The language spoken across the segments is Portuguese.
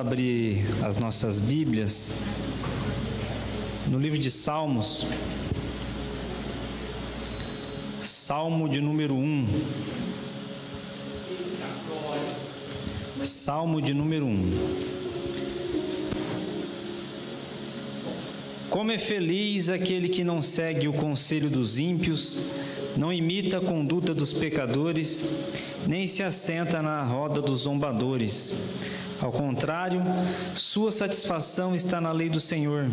abrir as nossas Bíblias no livro de Salmos, Salmo de número 1. Salmo de número 1. Como é feliz aquele que não segue o conselho dos ímpios, não imita a conduta dos pecadores, nem se assenta na roda dos zombadores. Ao contrário, sua satisfação está na lei do Senhor,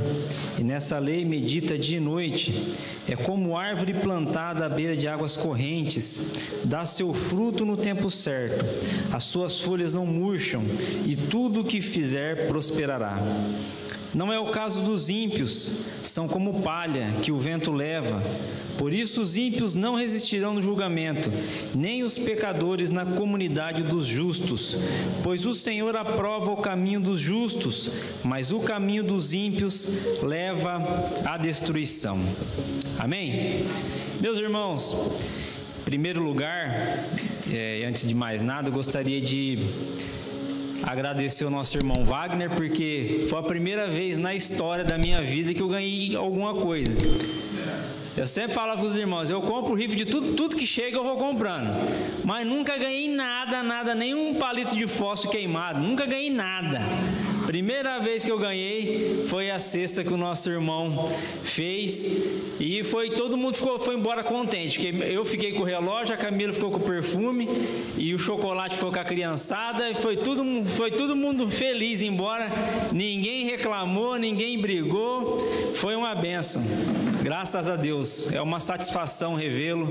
e nessa lei medita dia e noite. É como árvore plantada à beira de águas correntes, dá seu fruto no tempo certo, as suas folhas não murcham, e tudo o que fizer prosperará. Não é o caso dos ímpios, são como palha que o vento leva. Por isso os ímpios não resistirão no julgamento, nem os pecadores na comunidade dos justos. Pois o Senhor aprova o caminho dos justos, mas o caminho dos ímpios leva à destruição. Amém? Meus irmãos, em primeiro lugar, antes de mais nada, eu gostaria de agradecer o nosso irmão Wagner, porque foi a primeira vez na história da minha vida que eu ganhei alguma coisa. Eu sempre falo para os irmãos, eu compro rifle de tudo que chega eu vou comprando, mas nunca ganhei nada, nenhum palito de fósforo queimado, nunca ganhei nada. Primeira vez que eu ganhei foi a cesta que o nosso irmão fez, e todo mundo foi embora contente, porque eu fiquei com o relógio, a Camila ficou com o perfume e o chocolate ficou com a criançada, e foi todo mundo feliz embora, ninguém reclamou, ninguém brigou, foi uma bênção, graças a Deus, é uma satisfação revê-lo.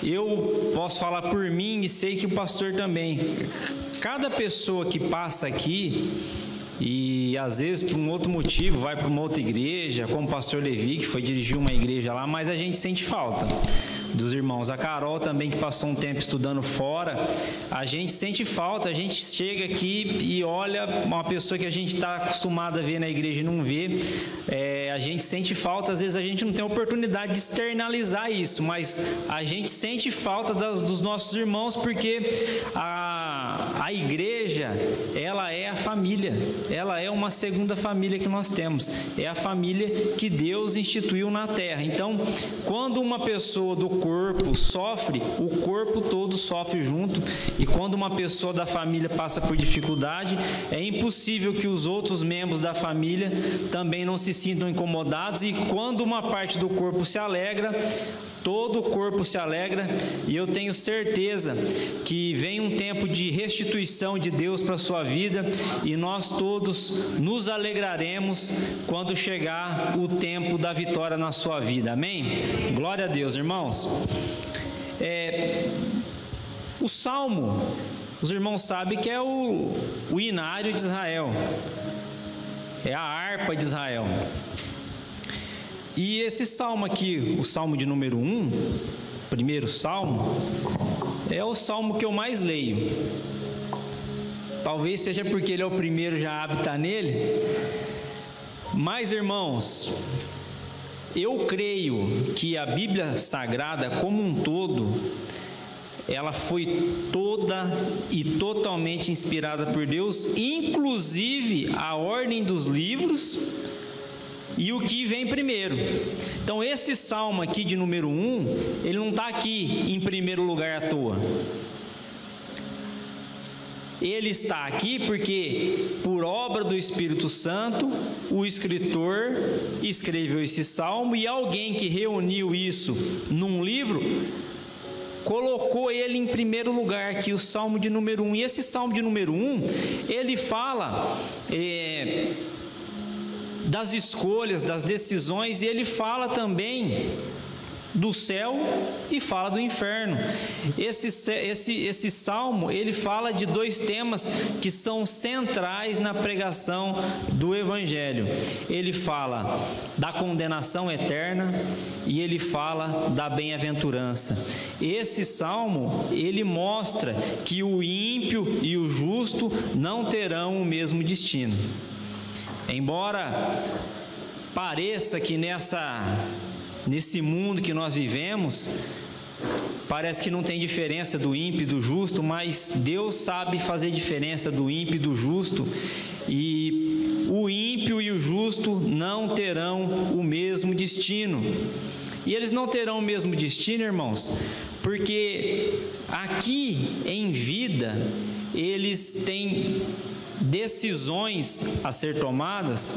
Eu posso falar por mim e sei que o pastor também. Cada pessoa que passa aqui e às vezes por um outro motivo vai para uma outra igreja, como o pastor Levi, que foi dirigir uma igreja lá, mas a gente sente falta dos irmãos. A Carol também, que passou um tempo estudando fora, a gente sente falta, a gente chega aqui e olha uma pessoa que a gente está acostumado a ver na igreja e não vê, a gente sente falta, às vezes a gente não tem oportunidade de externalizar isso, mas a gente sente falta dos nossos irmãos, porque a igreja, ela é a família, ela é uma segunda família que nós temos, é a família que Deus instituiu na terra. Então, quando uma pessoa do corpo sofre, o corpo todo sofre junto, e quando uma pessoa da família passa por dificuldade, é impossível que os outros membros da família também não se sintam incomodados, e quando uma parte do corpo se alegra, todo o corpo se alegra, e eu tenho certeza que vem um tempo de restituição de Deus para a sua vida, e nós todos nos alegraremos quando chegar o tempo da vitória na sua vida. Amém? Glória a Deus, irmãos. O Salmo, os irmãos sabem que é o inário de Israel, é a harpa de Israel. E esse salmo aqui, o salmo de número 1, primeiro salmo, é o salmo que eu mais leio. Talvez seja porque ele é o primeiro, já habita nele. Mas, irmãos, eu creio que a Bíblia Sagrada como um todo, ela foi toda e totalmente inspirada por Deus, inclusive a ordem dos livros e o que vem primeiro. Então esse salmo aqui de número 1, ele não está aqui em primeiro lugar à toa. Ele está aqui porque, por obra do Espírito Santo, o escritor escreveu esse salmo, e alguém que reuniu isso num livro colocou ele em primeiro lugar aqui, o salmo de número 1. E esse salmo de número 1, ele fala das escolhas, das decisões, e ele fala também do céu e fala do inferno. Esse salmo, ele fala de dois temas que são centrais na pregação do Evangelho. Ele fala da condenação eterna e ele fala da bem-aventurança. Esse salmo, ele mostra que o ímpio e o justo não terão o mesmo destino. Embora pareça que nesse mundo que nós vivemos, Parece que não tem diferença do ímpio e do justo, mas Deus sabe fazer diferença do ímpio e do justo, e o ímpio e o justo não terão o mesmo destino. E eles não terão o mesmo destino, irmãos, porque aqui em vida eles têm decisões a ser tomadas,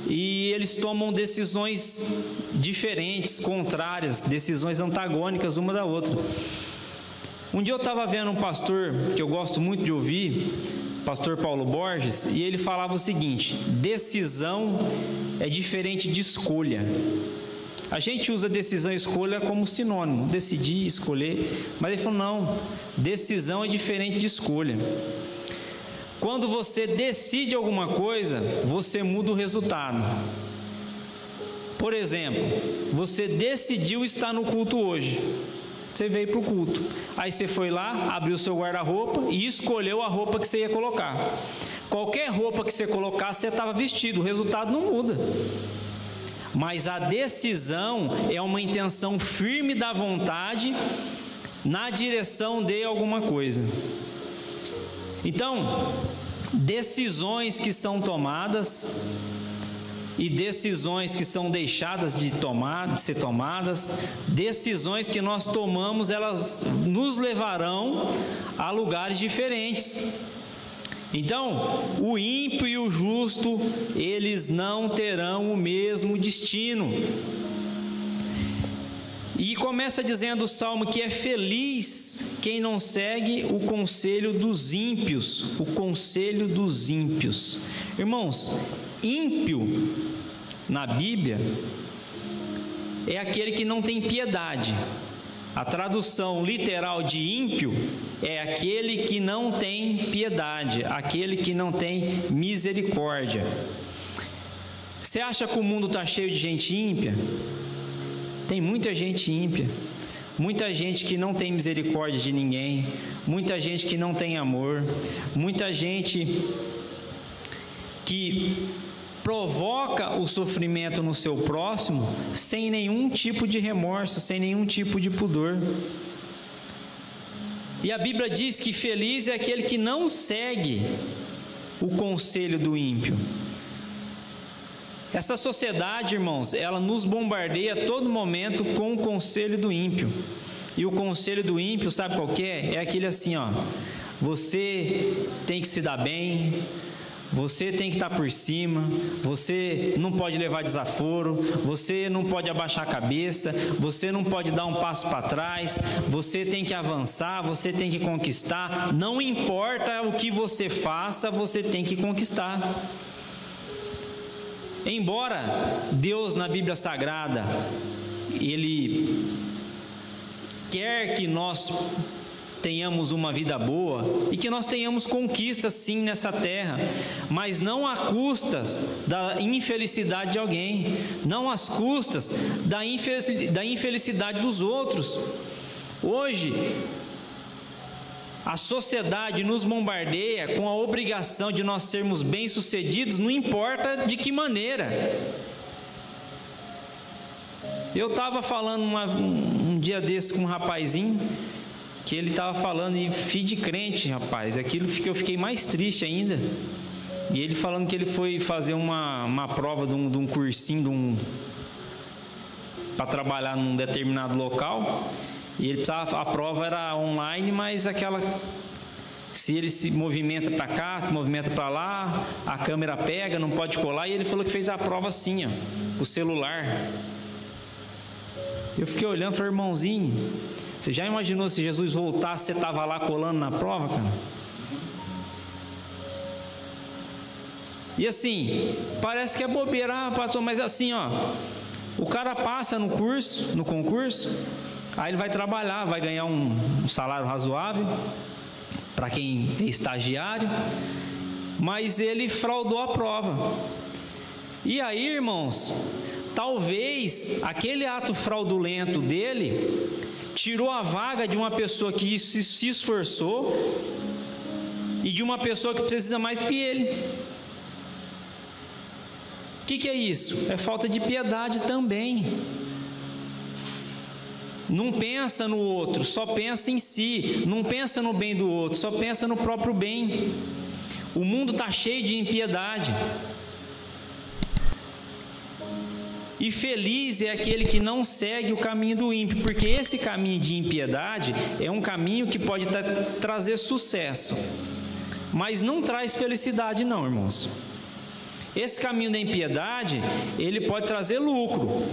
e eles tomam decisões diferentes, contrárias, decisões antagônicas uma da outra. Um dia eu estava vendo um pastor que eu gosto muito de ouvir, pastor Paulo Borges, e ele falava o seguinte: decisão é diferente de escolha. A gente usa decisão e escolha como sinônimo, decidir, escolher, mas ele falou não, decisão é diferente de escolha. Quando você decide alguma coisa, você muda o resultado. Por exemplo, você decidiu estar no culto hoje. Você veio para o culto. Aí você foi lá, abriu seu guarda-roupa e escolheu a roupa que você ia colocar. Qualquer roupa que você colocasse, você estava vestido. O resultado não muda. Mas a decisão é uma intenção firme da vontade na direção de alguma coisa. Então, decisões que são tomadas e decisões que são deixadas de ser tomadas, decisões que nós tomamos, elas nos levarão a lugares diferentes. Então, o ímpio e o justo, eles não terão o mesmo destino. E começa dizendo o Salmo que é feliz quem não segue o conselho dos ímpios, o conselho dos ímpios. Irmãos, ímpio na Bíblia é aquele que não tem piedade. A tradução literal de ímpio é aquele que não tem piedade, aquele que não tem misericórdia. Você acha que o mundo está cheio de gente ímpia? Tem muita gente ímpia, muita gente que não tem misericórdia de ninguém, muita gente que não tem amor, muita gente que provoca o sofrimento no seu próximo sem nenhum tipo de remorso, sem nenhum tipo de pudor. E a Bíblia diz que feliz é aquele que não segue o conselho do ímpio. Essa sociedade, irmãos, ela nos bombardeia a todo momento com o conselho do ímpio. E o conselho do ímpio, sabe qual que é? É aquele assim, ó: você tem que se dar bem, você tem que estar por cima, você não pode levar desaforo, você não pode abaixar a cabeça, você não pode dar um passo para trás, você tem que avançar, você tem que conquistar, não importa o que você faça, você tem que conquistar. Embora Deus na Bíblia Sagrada, Ele quer que nós tenhamos uma vida boa e que nós tenhamos conquistas sim nessa terra, mas não a custas da infelicidade de alguém, não às custas da infelicidade dos outros. Hoje, a sociedade nos bombardeia com a obrigação de nós sermos bem-sucedidos, não importa de que maneira. Eu estava falando um dia desse com um rapazinho, que ele estava falando, e filho de crente, rapaz, aquilo que eu fiquei mais triste ainda. E ele falando que ele foi fazer uma prova de um cursinho para trabalhar num determinado local. E ele precisava, a prova era online, mas se ele se movimenta para cá, se movimenta para lá, a câmera pega, não pode colar. E ele falou que fez a prova assim, ó, com o celular. Eu fiquei olhando e falei: irmãozinho, você já imaginou se Jesus voltasse, você estava lá colando na prova, cara? E assim, parece que é bobeira, pastor, mas assim, ó, o cara passa no concurso, aí ele vai trabalhar, vai ganhar um salário razoável para quem é estagiário, mas ele fraudou a prova. E aí, irmãos, talvez aquele ato fraudulento dele tirou a vaga de uma pessoa que se esforçou e de uma pessoa que precisa mais que ele. O que é isso? É falta de piedade também. não pensa no outro, só pensa em si, não pensa no bem do outro, só pensa no próprio bem. O mundo está cheio de impiedade. E feliz é aquele que não segue o caminho do ímpio, porque esse caminho de impiedade é um caminho que pode trazer sucesso, mas não traz felicidade não, irmãos. Esse caminho da impiedade, ele pode trazer lucro,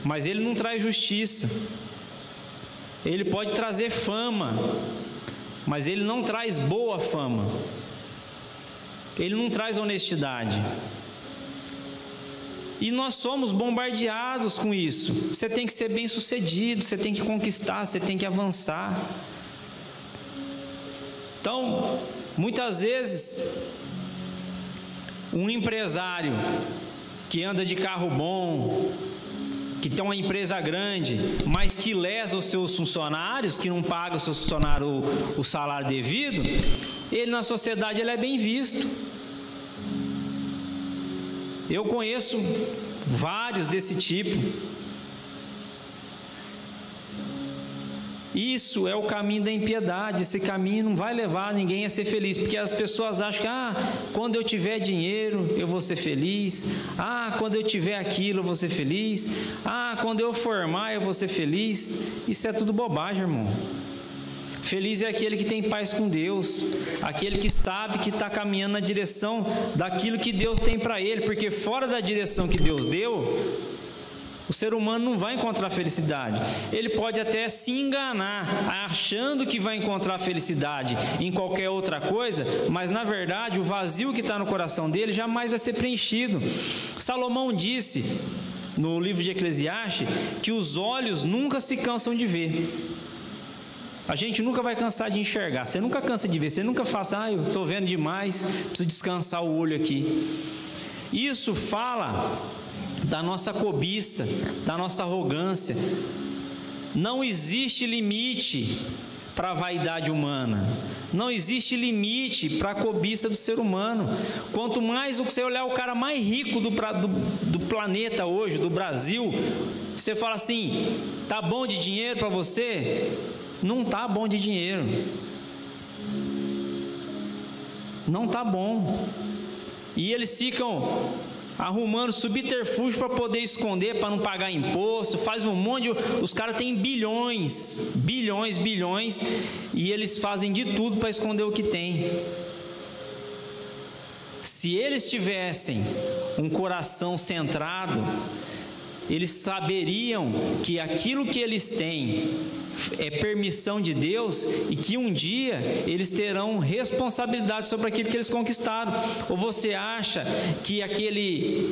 mas ele não traz justiça. Ele pode trazer fama, mas ele não traz boa fama. Ele não traz honestidade. E nós somos bombardeados com isso. Você tem que ser bem sucedido, você tem que conquistar, você tem que avançar. Então, muitas vezes, um empresário que anda de carro bom, que tem uma empresa grande, mas que lesa os seus funcionários, que não paga os seus funcionários o salário devido, ele na sociedade ele é bem visto. Eu conheço vários desse tipo. Isso é o caminho da impiedade. Esse caminho não vai levar ninguém a ser feliz, porque as pessoas acham que quando eu tiver dinheiro eu vou ser feliz, quando eu tiver aquilo eu vou ser feliz, quando eu formar eu vou ser feliz. Isso é tudo bobagem, irmão. Feliz é aquele que tem paz com Deus, aquele que sabe que está caminhando na direção daquilo que Deus tem para ele, porque fora da direção que Deus deu, o ser humano não vai encontrar felicidade. Ele pode até se enganar, achando que vai encontrar felicidade em qualquer outra coisa, mas na verdade o vazio que está no coração dele jamais vai ser preenchido. Salomão disse no livro de Eclesiastes que os olhos nunca se cansam de ver. A gente nunca vai cansar de enxergar. Você nunca cansa de ver. Você nunca fala, eu estou vendo demais, preciso descansar o olho aqui. Isso fala da nossa cobiça, da nossa arrogância. Não existe limite para a vaidade humana. Não existe limite para a cobiça do ser humano. Quanto mais você olhar o cara mais rico do planeta hoje, do Brasil, você fala assim, tá bom de dinheiro para você? Não está bom de dinheiro. Não está bom. E eles ficam arrumando subterfúgio para poder esconder, para não pagar imposto, faz um monte de... Os caras têm bilhões, e eles fazem de tudo para esconder o que tem. Se eles tivessem um coração centrado, eles saberiam que aquilo que eles têm é permissão de Deus e que um dia eles terão responsabilidade sobre aquilo que eles conquistaram. Ou você acha que aquele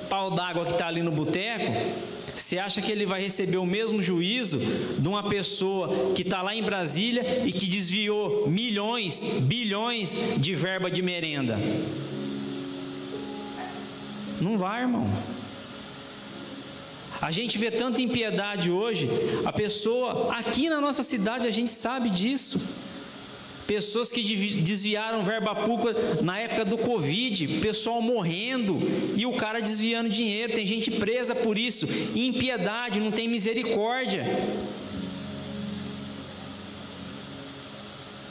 pau d'água que está ali no boteco, você acha que ele vai receber o mesmo juízo de uma pessoa que está lá em Brasília e que desviou milhões, bilhões de verba de merenda? Não vai, irmão. A gente vê tanta impiedade hoje. A pessoa, aqui na nossa cidade, a gente sabe disso. Pessoas que desviaram verba pública na época do Covid, pessoal morrendo e o cara desviando dinheiro. Tem gente presa por isso. Impiedade, não tem misericórdia.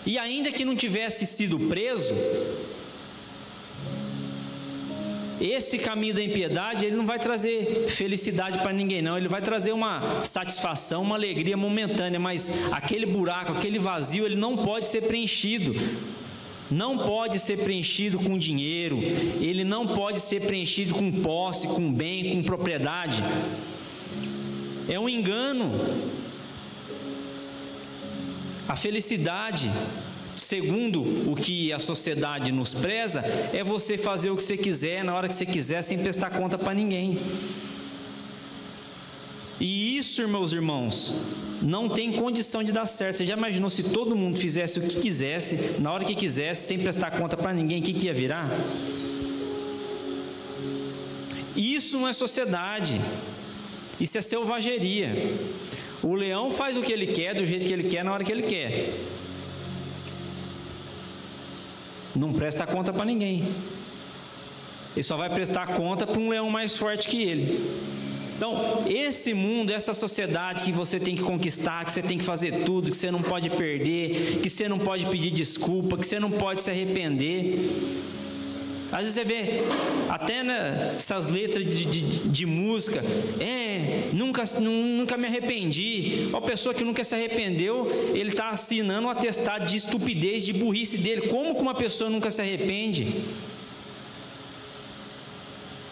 E ainda que não tivesse sido preso, esse caminho da impiedade, ele não vai trazer felicidade para ninguém não, ele vai trazer uma satisfação, uma alegria momentânea, mas aquele buraco, aquele vazio, ele não pode ser preenchido. Não pode ser preenchido com dinheiro, ele não pode ser preenchido com posse, com bem, com propriedade. É um engano. A felicidade, segundo o que a sociedade nos preza, é você fazer o que você quiser, na hora que você quiser, sem prestar conta para ninguém. E isso, meus irmãos, não tem condição de dar certo. Você já imaginou se todo mundo fizesse o que quisesse, na hora que quisesse, sem prestar conta para ninguém, o que ia virar? Isso não é sociedade, isso é selvageria. O leão faz o que ele quer, do jeito que ele quer, na hora que ele quer. Não presta conta para ninguém. Ele só vai prestar conta para um leão mais forte que ele. Então, esse mundo, essa sociedade que você tem que conquistar, que você tem que fazer tudo, que você não pode perder, que você não pode pedir desculpa, que você não pode se arrepender. Às vezes você vê, até nessas letras de música, nunca me arrependi. Uma pessoa que nunca se arrependeu, ele está assinando um atestado de estupidez, de burrice dele. Como que uma pessoa nunca se arrepende?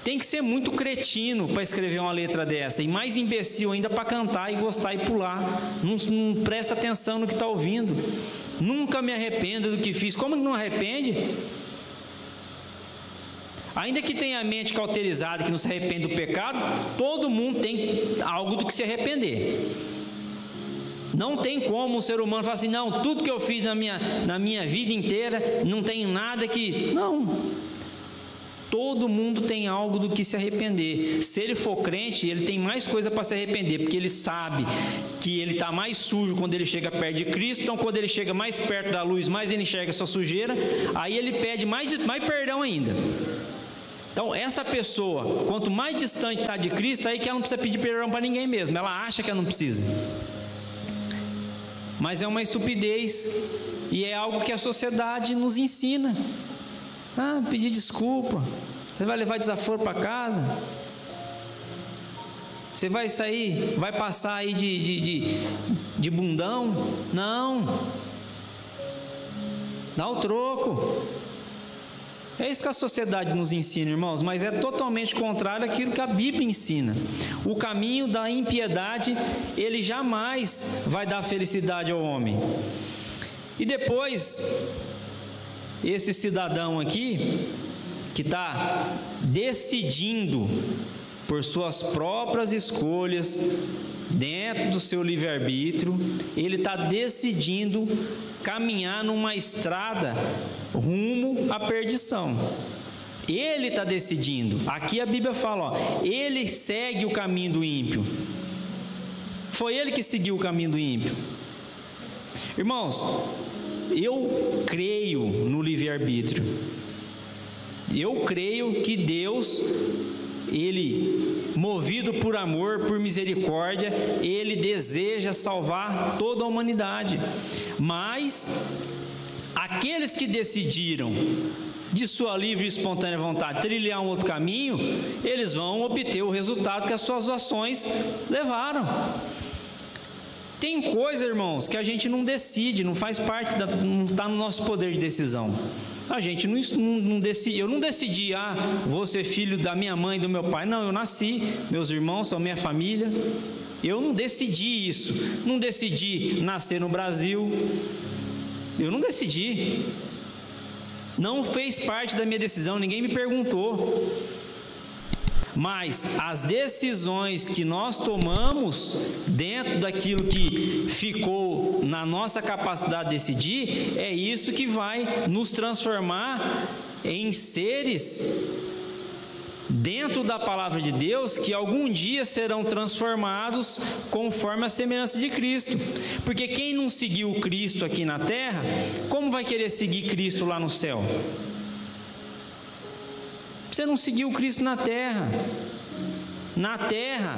Tem que ser muito cretino para escrever uma letra dessa, e mais imbecil ainda para cantar e gostar e pular. Não presta atenção no que está ouvindo. Nunca me arrependo do que fiz. Como que não arrepende? Ainda que tenha a mente cauterizada, que não se arrepende do pecado, todo mundo tem algo do que se arrepender. Não tem como um ser humano falar assim, não, tudo que eu fiz na minha vida inteira, não tem nada que... Não. Todo mundo tem algo do que se arrepender. Se ele for crente, ele tem mais coisa para se arrepender, porque ele sabe que ele está mais sujo quando ele chega perto de Cristo. Então, quando ele chega mais perto da luz, mais ele enxerga a sua sujeira, aí ele pede mais perdão ainda. Então, essa pessoa, quanto mais distante está de Cristo, aí que ela não precisa pedir perdão para ninguém mesmo, ela acha que ela não precisa. Mas é uma estupidez, e é algo que a sociedade nos ensina. Pedir desculpa, você vai levar desaforo para casa, você vai sair, vai passar aí de bundão, não, dá o troco. É isso que a sociedade nos ensina, irmãos, mas é totalmente contrário àquilo que a Bíblia ensina. O caminho da impiedade, ele jamais vai dar felicidade ao homem. E depois, esse cidadão aqui, que está decidindo por suas próprias escolhas, dentro do seu livre-arbítrio, ele está decidindo caminhar numa estrada rumo à perdição. Ele está decidindo. Aqui a Bíblia fala, ele segue o caminho do ímpio. Foi ele que seguiu o caminho do ímpio. Irmãos, eu creio no livre-arbítrio. Eu creio que Deus, Ele, movido por amor, por misericórdia, Ele deseja salvar toda a humanidade. Mas aqueles que decidiram, de sua livre e espontânea vontade, trilhar um outro caminho, eles vão obter o resultado que as suas ações levaram. Tem coisa, irmãos, que a gente não decide, não faz parte, não está no nosso poder de decisão. A gente não decide. Eu não decidi, vou ser filho da minha mãe e do meu pai. Não, eu nasci, meus irmãos são minha família. Eu não decidi isso. Não decidi nascer no Brasil. Eu não decidi. Não fez parte da minha decisão, ninguém me perguntou. Mas as decisões que nós tomamos dentro daquilo que ficou na nossa capacidade de decidir, é isso que vai nos transformar em seres dentro da palavra de Deus, que algum dia serão transformados conforme a semelhança de Cristo. Porque quem não seguiu Cristo aqui na terra, como vai querer seguir Cristo lá no céu? Você não seguiu Cristo na terra. Na terra,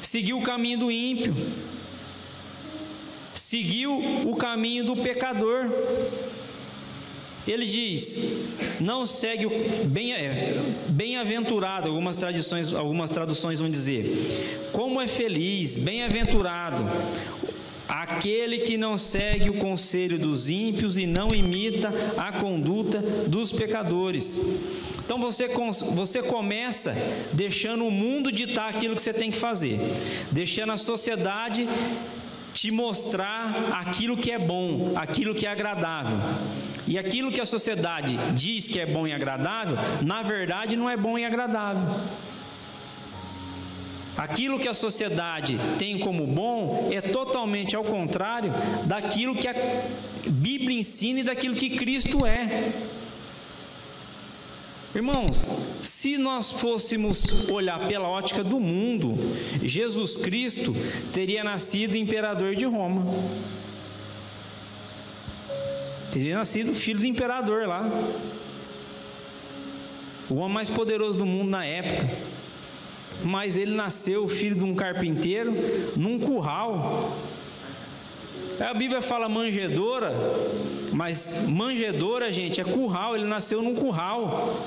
seguiu o caminho do ímpio, seguiu o caminho do pecador. Ele diz, não segue o bem-aventurado, algumas traduções vão dizer, como é feliz, bem-aventurado aquele que não segue o conselho dos ímpios e não imita a conduta dos pecadores. Então você começa deixando o mundo ditar aquilo que você tem que fazer, deixando a sociedade te mostrar aquilo que é bom, aquilo que é agradável. E aquilo que a sociedade diz que é bom e agradável, na verdade não é bom e agradável. Aquilo que a sociedade tem como bom é totalmente ao contrário daquilo que a Bíblia ensina e daquilo que Cristo é. Irmãos, se nós fôssemos olhar pela ótica do mundo, Jesus Cristo teria nascido imperador de Roma. Teria nascido filho do imperador lá. O homem mais poderoso do mundo na época. mas ele nasceu filho de um carpinteiro num curral. A Bíblia fala manjedoura, mas manjedoura, gente, é curral. Ele nasceu num curral,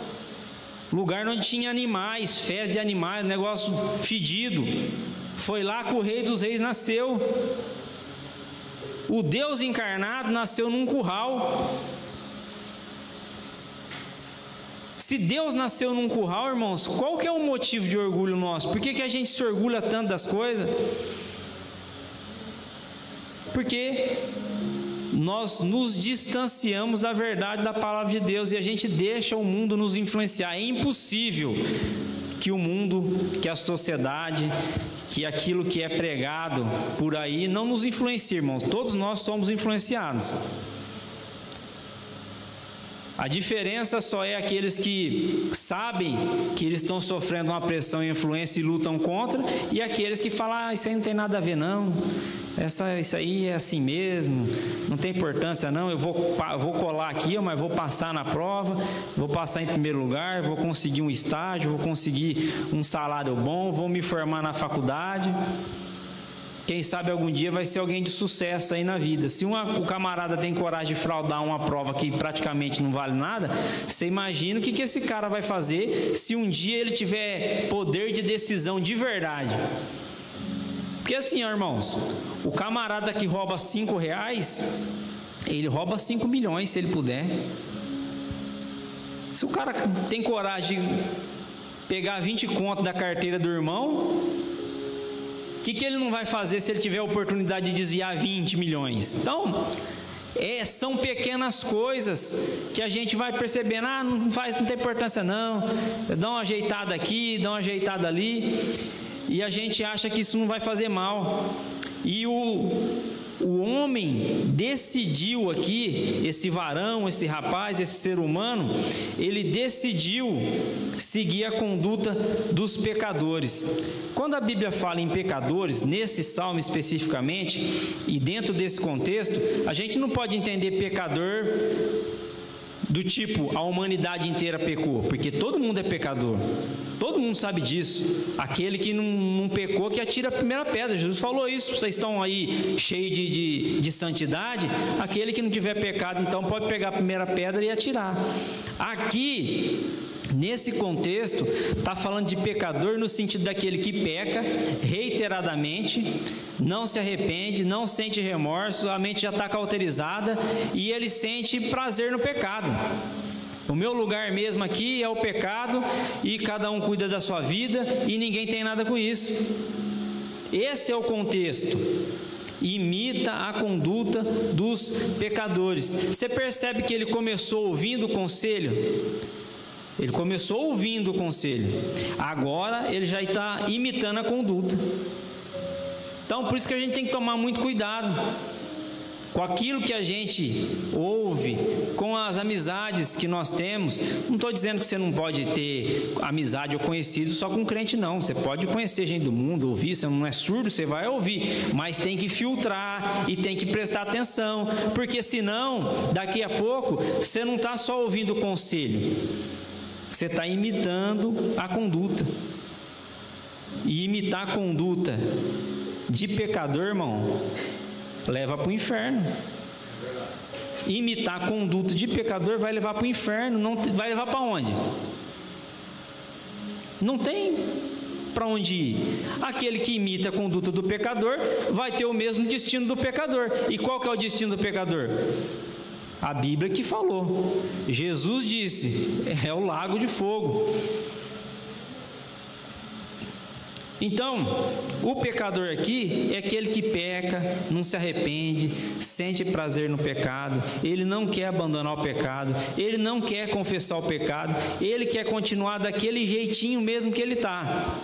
lugar onde tinha animais, fezes de animais, negócio fedido. Foi lá que o Rei dos Reis nasceu. O Deus encarnado nasceu num curral. Se Deus nasceu num curral, irmãos, qual que é o motivo de orgulho nosso? Por que a gente se orgulha tanto das coisas? Porque nós nos distanciamos da verdade da palavra de Deus e a gente deixa o mundo nos influenciar. É impossível que o mundo, que a sociedade, que aquilo que é pregado por aí não nos influencie, irmãos. Todos nós somos influenciados. A diferença só é aqueles que sabem que eles estão sofrendo uma pressão e influência e lutam contra, e aqueles que falam, isso aí não tem nada a ver não, isso aí é assim mesmo, não tem importância não, eu vou colar aqui, mas vou passar na prova, vou passar em primeiro lugar, vou conseguir um estágio, vou conseguir um salário bom, vou me formar na faculdade. Quem sabe algum dia vai ser alguém de sucesso aí na vida. Se o camarada tem coragem de fraudar uma prova que praticamente não vale nada, você imagina o que esse cara vai fazer se um dia ele tiver poder de decisão de verdade. Porque assim, ó, irmãos, o camarada que rouba R$5, ele rouba 5 milhões se ele puder. Se o cara tem coragem de pegar 20 contos da carteira do irmão, o que ele não vai fazer se ele tiver a oportunidade de desviar 20 milhões? Então, são pequenas coisas que a gente vai percebendo, não tem importância não, dá uma ajeitada aqui, dá uma ajeitada ali, e a gente acha que isso não vai fazer mal. E o homem decidiu aqui, esse varão, esse rapaz, esse ser humano, ele decidiu seguir a conduta dos pecadores. Quando a Bíblia fala em pecadores, nesse salmo especificamente, e dentro desse contexto, a gente não pode entender pecador do tipo, a humanidade inteira pecou, porque todo mundo é pecador, todo mundo sabe disso. Aquele que não pecou, que atira a primeira pedra. Jesus falou isso. Vocês estão aí cheios de santidade, aquele que não tiver pecado, então pode pegar a primeira pedra e atirar. Aqui, nesse contexto, está falando de pecador no sentido daquele que peca reiteradamente, não se arrepende, não sente remorso, a mente já está cauterizada e ele sente prazer no pecado. O meu lugar mesmo aqui é o pecado e cada um cuida da sua vida e ninguém tem nada com isso. Esse é o contexto. Imita a conduta dos pecadores. Você percebe que ele começou ouvindo o conselho? Ele começou ouvindo o conselho. Agora ele já está imitando a conduta. Então, por isso que a gente tem que tomar muito cuidado com aquilo que a gente ouve, com as amizades que nós temos. Não estou dizendo que você não pode ter amizade ou conhecido só com crente, não. Você pode conhecer gente do mundo, ouvir, você não é surdo, você vai ouvir, mas tem que filtrar e tem que prestar atenção, porque senão, daqui a pouco, você não está só ouvindo o conselho, você está imitando a conduta. E imitar a conduta de pecador, irmão, leva para o inferno. Imitar a conduta de pecador vai levar para o inferno. Não vai levar para onde? Não tem para onde ir. Aquele que imita a conduta do pecador vai ter o mesmo destino do pecador. E qual que é o destino do pecador? A Bíblia que falou. Jesus disse, é o lago de fogo. Então, o pecador aqui é aquele que peca, não se arrepende, sente prazer no pecado, ele não quer abandonar o pecado, ele não quer confessar o pecado, ele quer continuar daquele jeitinho mesmo que ele está.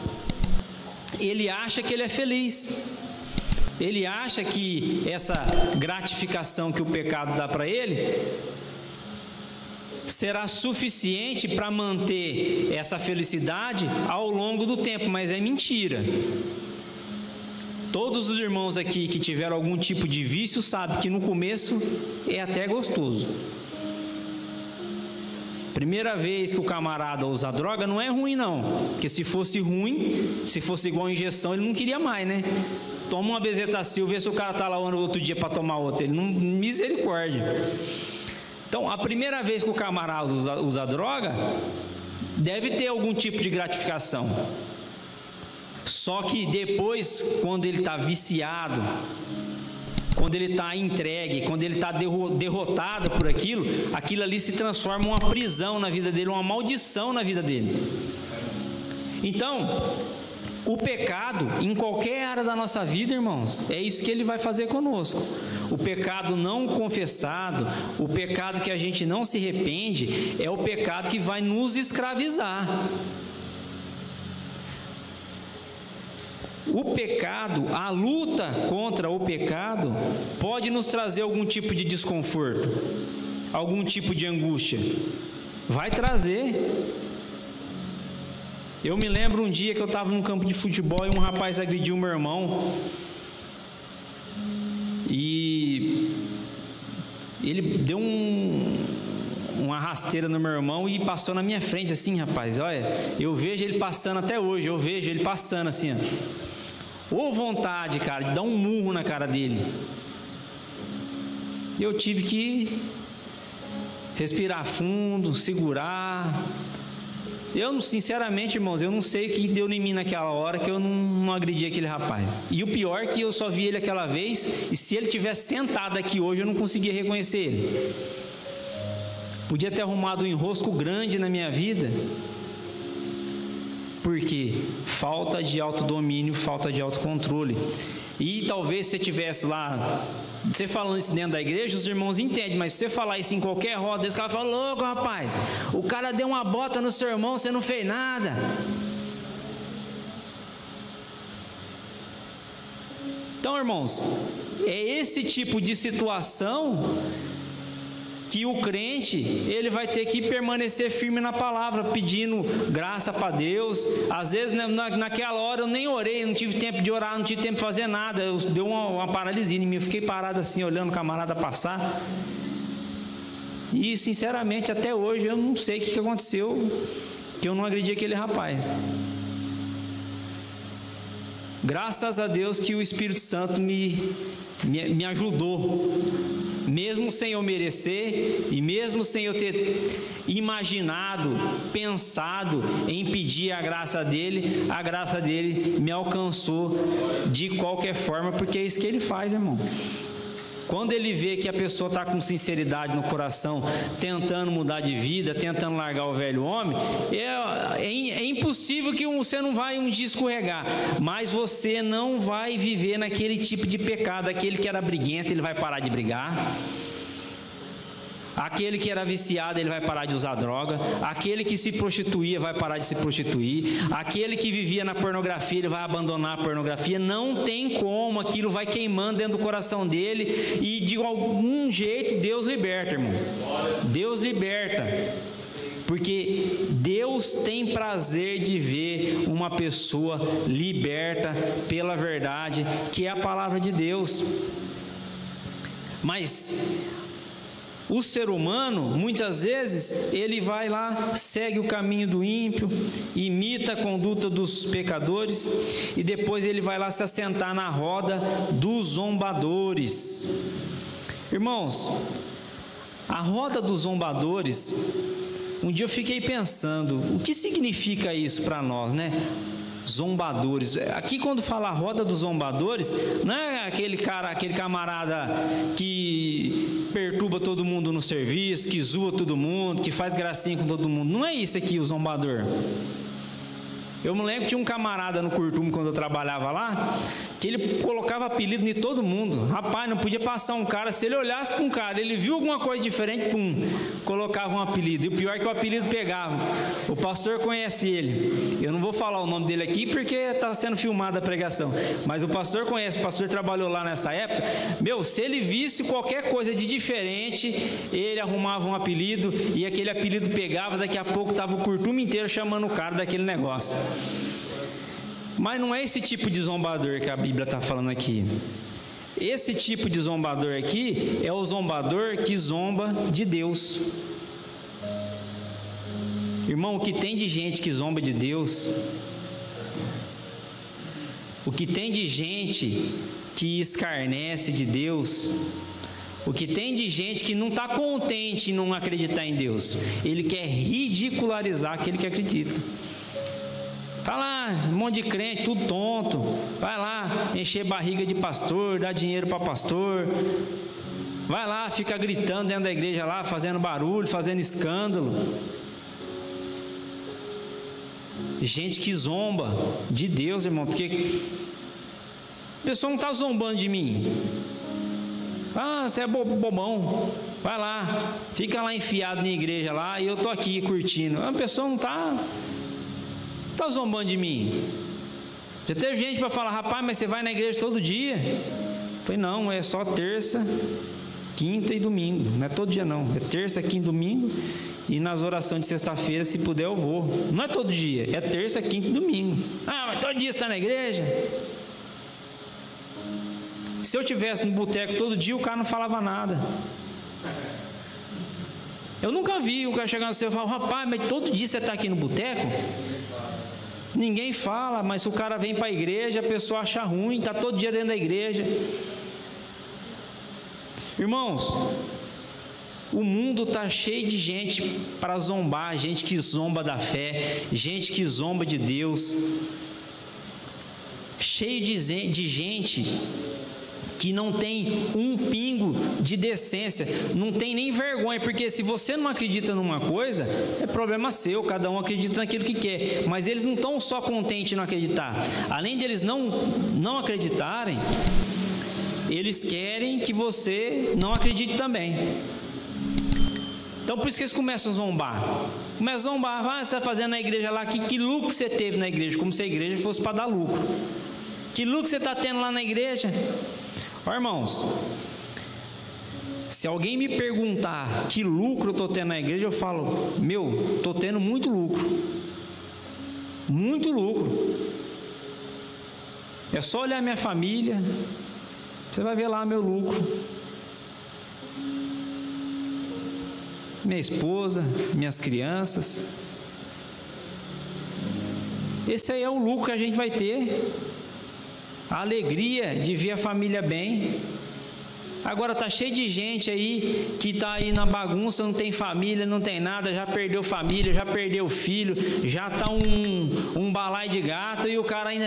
Ele acha que ele é feliz, ele acha que essa gratificação que o pecado dá para ele será suficiente para manter essa felicidade ao longo do tempo, mas é mentira. Todos os irmãos aqui que tiveram algum tipo de vício sabem que no começo é até gostoso. Primeira vez que o camarada usa droga não é ruim não, porque se fosse ruim, se fosse igual a injeção, ele não queria mais, né? Toma uma bezetacil, vê se o cara está lá no outro dia para tomar outra, ele não, misericórdia. Então, a primeira vez que o camarada usa droga, deve ter algum tipo de gratificação. Só que depois, quando ele está viciado, quando ele está entregue, quando ele está derrotado por aquilo, aquilo ali se transforma em uma prisão na vida dele, uma maldição na vida dele. Então, o pecado, em qualquer área da nossa vida, irmãos, é isso que ele vai fazer conosco. O pecado não confessado, o pecado que a gente não se arrepende, é o pecado que vai nos escravizar. O pecado, a luta contra o pecado, pode nos trazer algum tipo de desconforto, algum tipo de angústia. Vai trazer. Eu me lembro um dia que eu estava num campo de futebol e um rapaz agrediu meu irmão. E ele deu uma rasteira no meu irmão e passou na minha frente assim, rapaz. Olha, eu vejo ele passando até hoje, eu vejo ele passando assim, ó. Ô vontade, cara, de dar um murro na cara dele. Eu tive que respirar fundo, segurar. Eu, sinceramente, irmãos, eu não sei o que deu em mim naquela hora que eu não agredi aquele rapaz. E o pior é que eu só vi ele aquela vez, e se ele tivesse sentado aqui hoje, eu não conseguia reconhecer ele. Podia ter arrumado um enrosco grande na minha vida. Por quê? Falta de autodomínio, falta de autocontrole. E talvez se você estivesse lá, você falando isso dentro da igreja, os irmãos entendem, mas se você falar isso em qualquer roda, esse cara fala, louco rapaz, o cara deu uma bota no seu irmão, você não fez nada. Então, irmãos, é esse tipo de situação que o crente, ele vai ter que permanecer firme na palavra, pedindo graça para Deus. Às vezes, naquela hora, eu nem orei, não tive tempo de orar, não tive tempo de fazer nada, deu uma paralisia em mim, eu fiquei parado assim, olhando o camarada passar. E, sinceramente, até hoje, eu não sei o que aconteceu, que eu não agredi aquele rapaz. Graças a Deus que o Espírito Santo me ajudou, mesmo sem eu merecer e mesmo sem eu ter imaginado, pensado em pedir a graça dele me alcançou de qualquer forma, porque é isso que ele faz, irmão. Quando ele vê que a pessoa está com sinceridade no coração, tentando mudar de vida, tentando largar o velho homem, é impossível que você não vai um dia escorregar, mas você não vai viver naquele tipo de pecado. Aquele que era briguento, ele vai parar de brigar. Aquele que era viciado, ele vai parar de usar droga. Aquele que se prostituía, vai parar de se prostituir. Aquele que vivia na pornografia, ele vai abandonar a pornografia. Não tem como, aquilo vai queimando dentro do coração dele. E de algum jeito, Deus liberta, irmão. Deus liberta. Porque Deus tem prazer de ver uma pessoa liberta pela verdade, que é a palavra de Deus. Mas o ser humano, muitas vezes, ele vai lá, segue o caminho do ímpio, imita a conduta dos pecadores, e depois ele vai lá se assentar na roda dos zombadores. Irmãos, a roda dos zombadores, um dia eu fiquei pensando, o que significa isso para nós, né? Zombadores. Aqui, quando fala roda dos zombadores, não é aquele camarada que perturba todo mundo no serviço, que zoa todo mundo, que faz gracinha com todo mundo. Não é isso aqui o zombador. Eu me lembro que tinha um camarada no Curtume, quando eu trabalhava lá, que ele colocava apelido em todo mundo. Rapaz, não podia passar um cara, se ele olhasse para um cara, ele viu alguma coisa diferente, pum, colocava um apelido. E o pior é que o apelido pegava. O pastor conhece ele. Eu não vou falar o nome dele aqui porque está sendo filmada a pregação. Mas o pastor conhece, o pastor trabalhou lá nessa época. Meu, se ele visse qualquer coisa de diferente, ele arrumava um apelido e aquele apelido pegava, daqui a pouco estava o Curtume inteiro chamando o cara daquele negócio. Mas não é esse tipo de zombador que a Bíblia está falando aqui. Esse tipo de zombador aqui é o zombador que zomba de Deus. Irmão, o que tem de gente que zomba de Deus, o que tem de gente que escarnece de Deus, o que tem de gente que não está contente em não acreditar em Deus, ele quer ridicularizar aquele que acredita. Vai lá, um monte de crente, tudo tonto, vai lá encher barriga de pastor, dar dinheiro para pastor, vai lá, fica gritando dentro da igreja lá, fazendo barulho, fazendo escândalo. Gente que zomba de Deus, irmão, porque a pessoa não está zombando de mim. Ah, você é bobão, vai lá, fica lá enfiado na igreja lá e eu estou aqui curtindo. A pessoa não está zombando de mim. Já teve gente para falar, rapaz, mas você vai na igreja todo dia? Eu falei, não, é só terça, quinta e domingo, não é todo dia não, é terça, quinta e domingo, e nas orações de sexta-feira, se puder eu vou. Não é todo dia, é terça, quinta e domingo. Ah, mas todo dia você está na igreja? Se eu tivesse no boteco todo dia, o cara não falava nada. Eu nunca vi o cara chegando assim e falar, rapaz, mas todo dia você está aqui no boteco? Ninguém fala, mas o cara vem para a igreja, a pessoa acha ruim, está todo dia dentro da igreja. Irmãos, o mundo está cheio de gente para zombar, gente que zomba da fé, gente que zomba de Deus, cheio de gente que não tem um pingo de decência, não tem nem vergonha, porque se você não acredita numa coisa, é problema seu, cada um acredita naquilo que quer, mas eles não estão só contentes em não acreditar, além deles não acreditarem, eles querem que você não acredite também. Então por isso que eles começam a zombar. Começam a zombar, você está fazendo na igreja lá, que lucro você teve na igreja, como se a igreja fosse para dar lucro. Que lucro você está tendo lá na igreja? Ó, irmãos, se alguém me perguntar que lucro eu estou tendo na igreja, eu falo, estou tendo muito lucro. Muito lucro. É só olhar minha família, você vai ver lá meu lucro. Minha esposa, minhas crianças. Esse aí é o lucro que a gente vai ter. A alegria de ver a família bem. Agora está cheio de gente aí que está aí na bagunça, não tem família, não tem nada, já perdeu família, já perdeu filho, já está um balai de gato e o cara ainda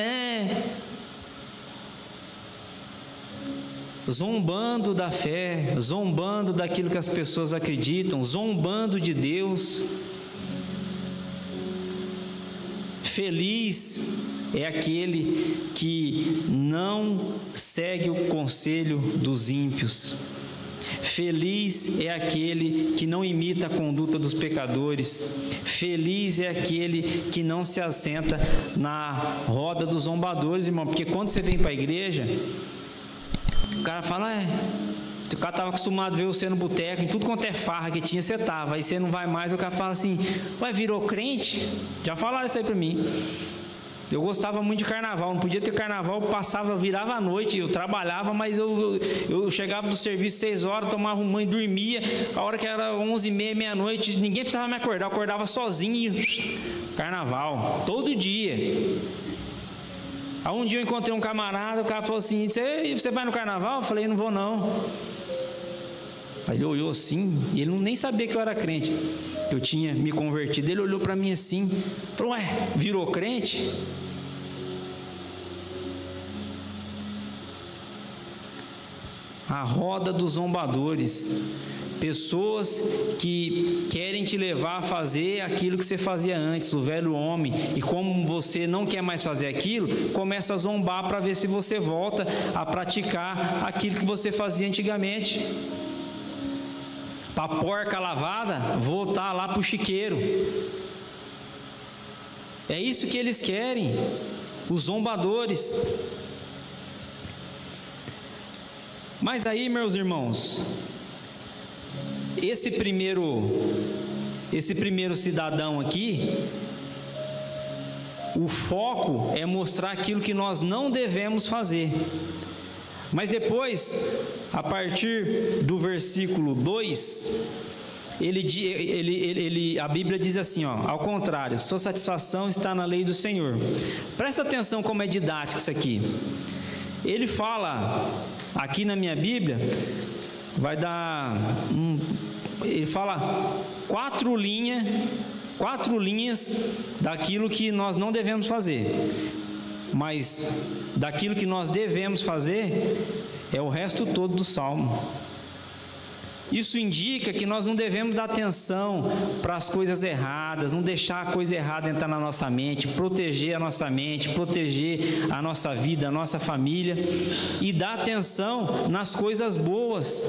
zombando da fé, zombando daquilo que as pessoas acreditam, zombando de Deus. Feliz é aquele que não segue o conselho dos ímpios. Feliz é aquele que não imita a conduta dos pecadores. Feliz é aquele que não se assenta na roda dos zombadores, irmão. Porque quando você vem para a igreja, o cara fala, o cara estava acostumado a ver você no boteco, em tudo quanto é farra que tinha, você estava. Aí você não vai mais, o cara fala assim, virou crente? Já falaram isso aí para mim. Eu gostava muito de carnaval, não podia ter carnaval, virava à noite, eu trabalhava, mas eu chegava do serviço 6 horas, tomava um banho, dormia, a hora que era 11h30, meia-noite, ninguém precisava me acordar, eu acordava sozinho, carnaval, todo dia. Aí um dia eu encontrei um camarada, o cara falou assim, você vai no carnaval? Eu falei, não vou não. Aí ele olhou assim, e ele nem sabia que eu era crente, eu tinha me convertido. Ele olhou para mim assim, falou, virou crente? A roda dos zombadores, pessoas que querem te levar a fazer aquilo que você fazia antes, o velho homem, e como você não quer mais fazer aquilo, começa a zombar para ver se você volta a praticar aquilo que você fazia antigamente. Para a porca lavada, voltar lá para o chiqueiro. É isso que eles querem, os zombadores. Mas aí, meus irmãos, esse primeiro cidadão aqui, o foco é mostrar aquilo que nós não devemos fazer. Mas depois, a partir do versículo 2, a Bíblia diz assim, ó, ao contrário, sua satisfação está na lei do Senhor. Presta atenção como é didático isso aqui. Ele fala, aqui na minha Bíblia, ele fala 4 linhas daquilo que nós não devemos fazer. Mas daquilo que nós devemos fazer é o resto todo do Salmo. Isso indica que nós não devemos dar atenção para as coisas erradas, não deixar a coisa errada entrar na nossa mente, proteger a nossa mente, proteger a nossa vida, a nossa família, e dar atenção nas coisas boas.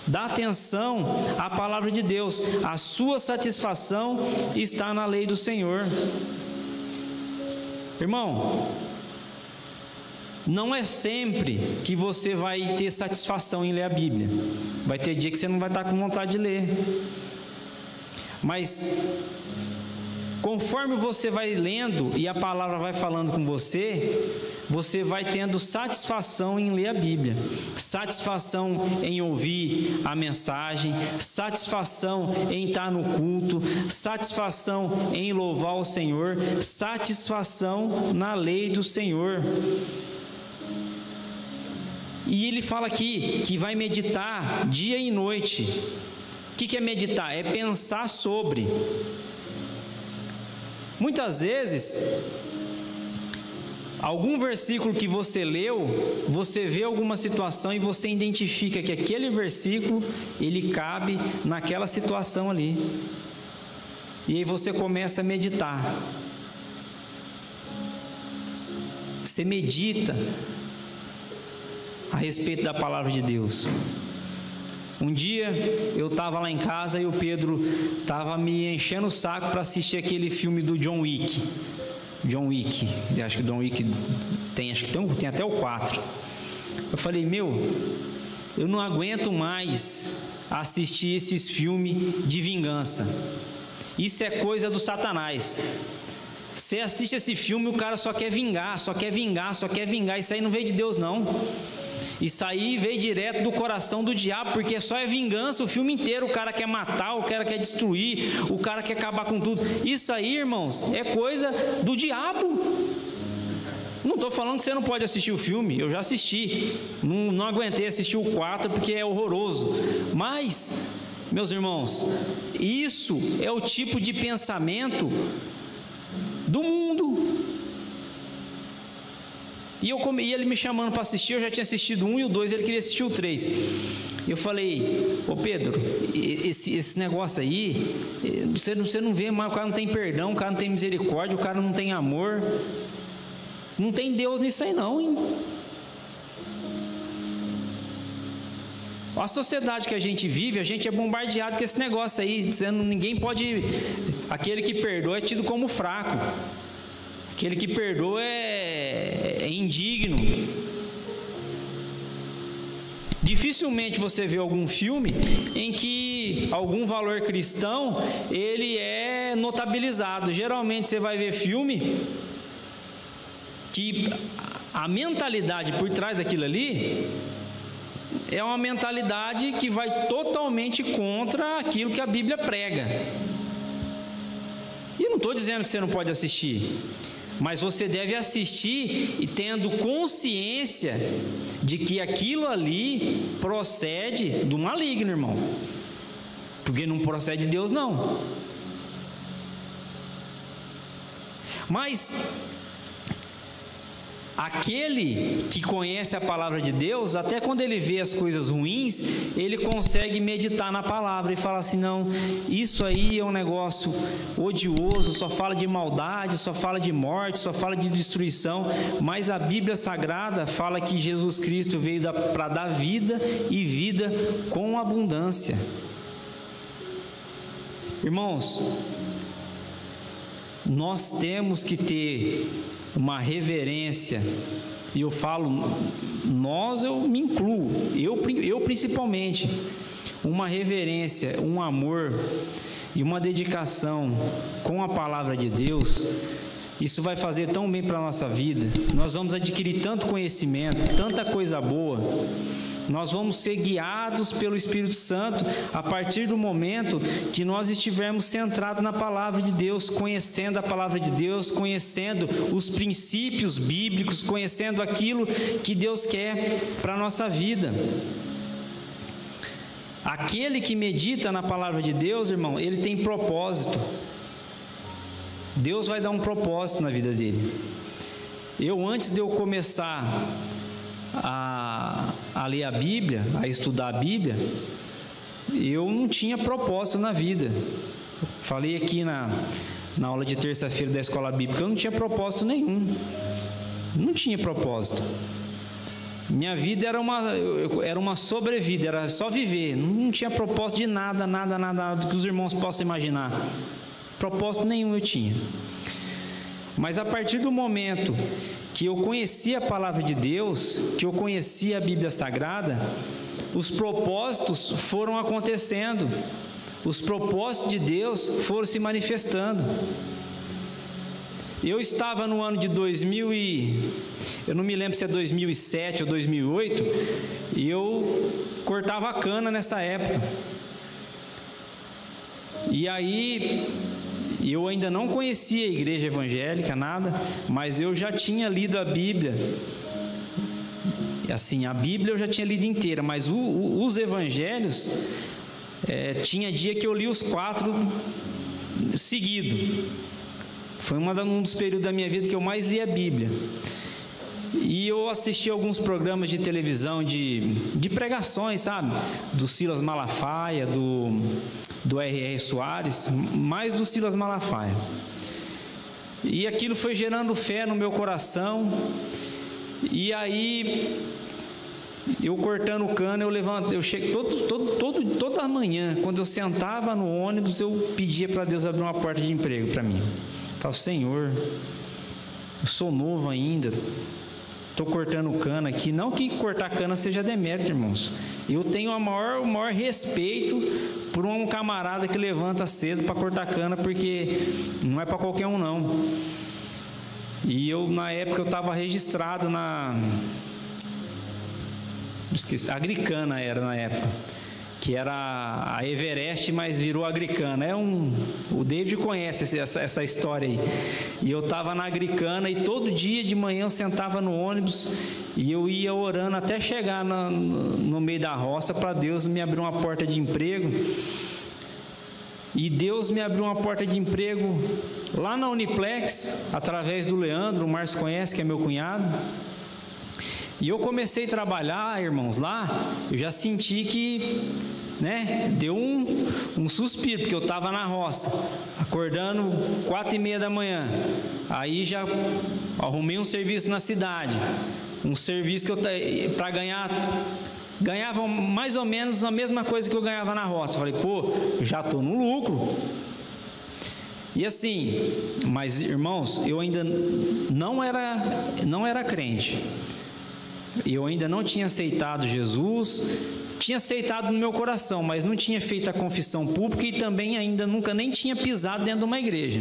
Dá atenção à palavra de Deus. A sua satisfação está na lei do Senhor. Irmão, não é sempre que você vai ter satisfação em ler a Bíblia. Vai ter dia que você não vai estar com vontade de ler. Mas, conforme você vai lendo e a palavra vai falando com você, você vai tendo satisfação em ler a Bíblia, satisfação em ouvir a mensagem, satisfação em estar no culto, satisfação em louvar o Senhor, satisfação na lei do Senhor. E ele fala aqui que vai meditar dia e noite. O que é meditar? É pensar sobre. Muitas vezes, algum versículo que você leu, você vê alguma situação e você identifica que aquele versículo, ele cabe naquela situação ali. E aí você começa a meditar. Você medita a respeito da palavra de Deus. Um dia eu estava lá em casa e o Pedro estava me enchendo o saco para assistir aquele filme do John Wick. Acho que John Wick tem até o 4. Eu falei, eu não aguento mais assistir esses filmes de vingança. Isso é coisa do Satanás. Você assiste esse filme, o cara só quer vingar. Isso aí não veio de Deus, não. Isso aí veio direto do coração do diabo, porque só é vingança o filme inteiro. O cara quer matar, o cara quer destruir, o cara quer acabar com tudo. Isso aí, irmãos, é coisa do diabo. Não estou falando que você não pode assistir o filme, eu já assisti. Não aguentei assistir o 4 porque é horroroso. Mas, meus irmãos, isso é o tipo de pensamento do mundo. E ele me chamando para assistir, eu já tinha assistido o 1 e o 2, ele queria assistir o 3. Eu falei, ô Pedro, esse negócio aí, você não vê, mas o cara não tem perdão, o cara não tem misericórdia, o cara não tem amor. Não tem Deus nisso aí não, hein? A sociedade que a gente vive, a gente é bombardeado com esse negócio aí, dizendo ninguém pode... Aquele que perdoa é tido como fraco. Aquele que perdoa é indigno. Dificilmente você vê algum filme em que algum valor cristão ele é notabilizado. Geralmente você vai ver filme que a mentalidade por trás daquilo ali é uma mentalidade que vai totalmente contra aquilo que a Bíblia prega. E não estou dizendo que você não pode assistir, mas você deve assistir e tendo consciência de que aquilo ali procede do maligno, irmão. Porque não procede de Deus, não. Mas aquele que conhece a palavra de Deus, até quando ele vê as coisas ruins, ele consegue meditar na palavra e falar assim, não, isso aí é um negócio odioso, só fala de maldade, só fala de morte, só fala de destruição, mas a Bíblia Sagrada fala que Jesus Cristo veio para dar vida e vida com abundância. Irmãos, nós temos que ter uma reverência, e eu falo nós, eu me incluo, eu principalmente, uma reverência, um amor e uma dedicação com a palavra de Deus. Isso vai fazer tão bem para a nossa vida. Nós vamos adquirir tanto conhecimento, tanta coisa boa, nós vamos ser guiados pelo Espírito Santo a partir do momento que nós estivermos centrados na palavra de Deus, conhecendo a palavra de Deus, conhecendo os princípios bíblicos, conhecendo aquilo que Deus quer para a nossa vida. Aquele que medita na palavra de Deus, irmão, ele tem propósito. Deus vai dar um propósito na vida dele. Antes de eu começar a ler a Bíblia, a estudar a Bíblia, eu não tinha propósito na vida. Falei aqui na aula de terça-feira da escola bíblica, eu não tinha propósito nenhum. Não tinha propósito. Minha vida era uma sobrevida, era só viver. Não tinha propósito de nada do que os irmãos possam imaginar. Propósito nenhum eu tinha. Mas a partir do momento que eu conheci a palavra de Deus, que eu conheci a Bíblia Sagrada, os propósitos foram acontecendo. Os propósitos de Deus foram se manifestando. Eu estava no ano de eu não me lembro se é 2007 ou 2008, e eu cortava cana nessa época. E aí, eu ainda não conhecia a igreja evangélica, nada, mas eu já tinha lido a Bíblia. Assim, a Bíblia eu já tinha lido inteira, mas os evangelhos, tinha dia que eu li os 4 seguidos. Foi um dos períodos da minha vida que eu mais li a Bíblia. E eu assisti alguns programas de televisão de pregações, sabe? Do Silas Malafaia, do R.R. Soares, mais do Silas Malafaia. E aquilo foi gerando fé no meu coração. E aí, eu cortando o cano, eu cheguei toda manhã, quando eu sentava no ônibus, eu pedia para Deus abrir uma porta de emprego para mim. Eu falava, Senhor, eu sou novo ainda, estou cortando cana aqui. Não que cortar cana seja demérito, irmãos. Eu tenho o maior respeito por um camarada que levanta cedo para cortar cana, porque não é para qualquer um, não. E na época, eu estava registrado Agricana era na época, que era a Everest, mas virou Agricana. O David conhece essa história aí. E eu estava na Agricana, e todo dia de manhã eu sentava no ônibus e eu ia orando até chegar no meio da roça para Deus me abrir uma porta de emprego. E Deus me abriu uma porta de emprego lá na Uniplex, através do Leandro, o Márcio conhece, que é meu cunhado. E eu comecei a trabalhar, irmãos, lá, eu já senti que, deu um suspiro, porque eu estava na roça, acordando 4h30 da manhã, aí já arrumei um serviço na cidade, um serviço que eu, para ganhava mais ou menos a mesma coisa que eu ganhava na roça. Eu falei, já estou no lucro. E assim, mas irmãos, eu ainda não era crente. Eu ainda não tinha aceitado Jesus, tinha aceitado no meu coração, mas não tinha feito a confissão pública e também ainda nunca nem tinha pisado dentro de uma igreja.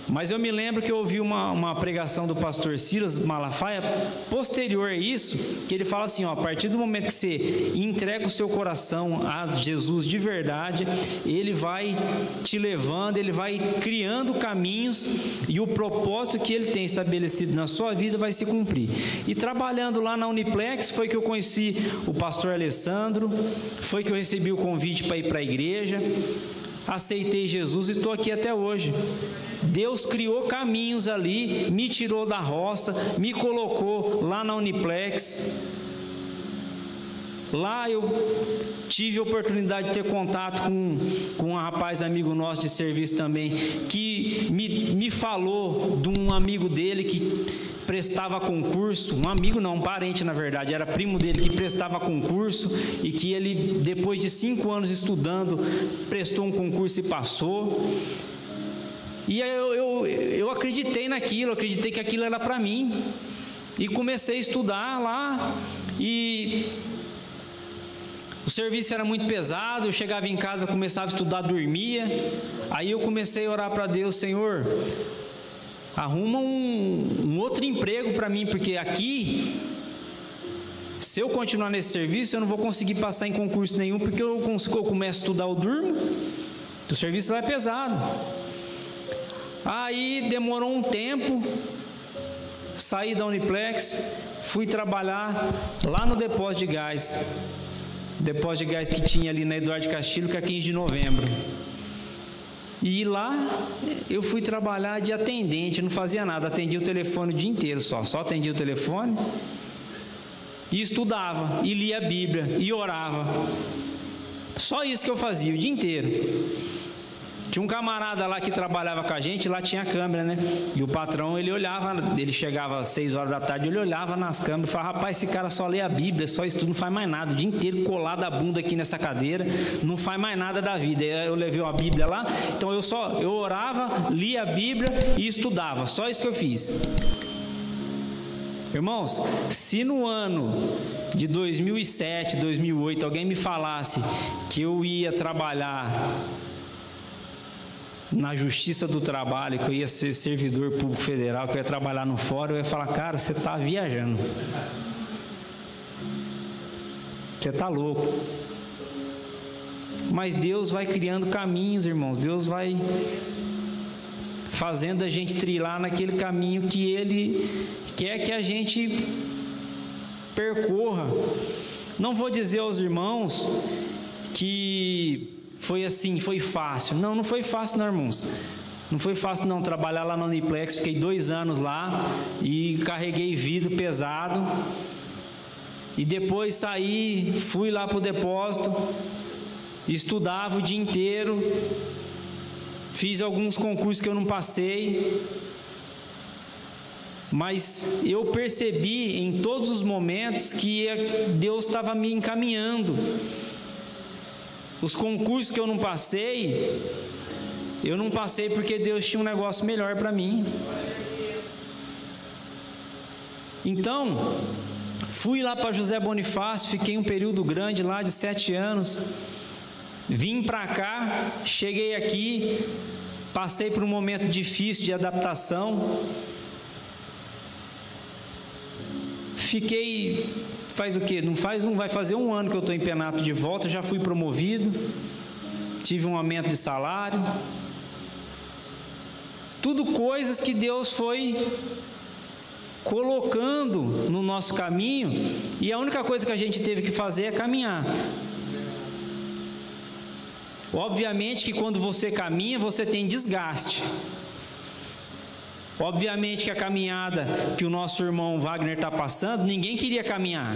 Mas eu me lembro que eu ouvi uma pregação do pastor Silas Malafaia, posterior a isso, que ele fala assim, a partir do momento que você entrega o seu coração a Jesus de verdade, Ele vai te levando, Ele vai criando caminhos, e o propósito que Ele tem estabelecido na sua vida vai se cumprir. E trabalhando lá na Uniplex, foi que eu conheci o pastor Alessandro, foi que eu recebi o convite para ir para a igreja, aceitei Jesus e estou aqui até hoje. Deus criou caminhos ali, me tirou da roça, me colocou lá na Uniplex. Lá eu tive a oportunidade de ter contato com um rapaz amigo nosso de serviço também, que me falou de um amigo dele que prestava concurso, um amigo não, um parente na verdade, era primo dele que prestava concurso, e que ele, depois de 5 anos estudando, prestou um concurso e passou. E eu acreditei naquilo, acreditei que aquilo era para mim, e comecei a estudar lá, e o serviço era muito pesado, eu chegava em casa, começava a estudar, dormia. Aí eu comecei a orar para Deus, Senhor, arruma um outro emprego para mim, porque aqui, Se eu continuar nesse serviço, eu não vou conseguir passar em concurso nenhum, porque eu começo a estudar, eu durmo, o serviço vai pesado. Aí demorou um tempo, saí da Uniplex, fui trabalhar lá no depósito de gás. Depósito de gás que tinha ali na Eduardo Castilho, que é 15 de novembro. E lá eu fui trabalhar de atendente, não fazia nada, atendia o telefone o dia inteiro só atendia o telefone. E estudava, e lia a Bíblia, e orava. Só isso que eu fazia o dia inteiro. Tinha um camarada lá que trabalhava com a gente, lá tinha câmera, né? E o patrão, ele olhava, ele chegava às 6 horas da tarde, ele olhava nas câmeras e falava: rapaz, esse cara só lê a Bíblia, só estuda, não faz mais nada, o dia inteiro colado a bunda aqui nessa cadeira, não faz mais nada da vida. Eu levei uma Bíblia lá, então eu orava, lia a Bíblia e estudava, só isso que eu fiz. Irmãos, se no ano de 2007, 2008, alguém me falasse que eu ia trabalhar na Justiça do Trabalho, que eu ia ser servidor público federal, que eu ia trabalhar no fórum, eu ia falar: cara, você está viajando, você está louco. Mas Deus vai criando caminhos, irmãos, Deus vai fazendo a gente trilhar naquele caminho que Ele quer que a gente percorra. Não vou dizer aos irmãos que foi assim, foi fácil. Não foi fácil não, irmãos. Não foi fácil não, trabalhar lá na Uniplex, fiquei 2 anos lá e carreguei vidro pesado. E depois saí, fui lá para o depósito, estudava o dia inteiro, fiz alguns concursos que eu não passei, mas eu percebi em todos os momentos que Deus estava me encaminhando. Os concursos que eu não passei porque Deus tinha um negócio melhor para mim. Então, fui lá para José Bonifácio, fiquei um período grande lá de 7 anos, vim para cá, cheguei aqui, passei por um momento difícil de adaptação, fiquei, faz o quê? Não vai fazer 1 ano que eu estou em Penápolis de volta, já fui promovido, tive um aumento de salário, tudo coisas que Deus foi colocando no nosso caminho, e a única coisa que a gente teve que fazer é caminhar. Obviamente que quando você caminha, você tem desgaste. Obviamente que a caminhada que o nosso irmão Wagner está passando, ninguém queria caminhar.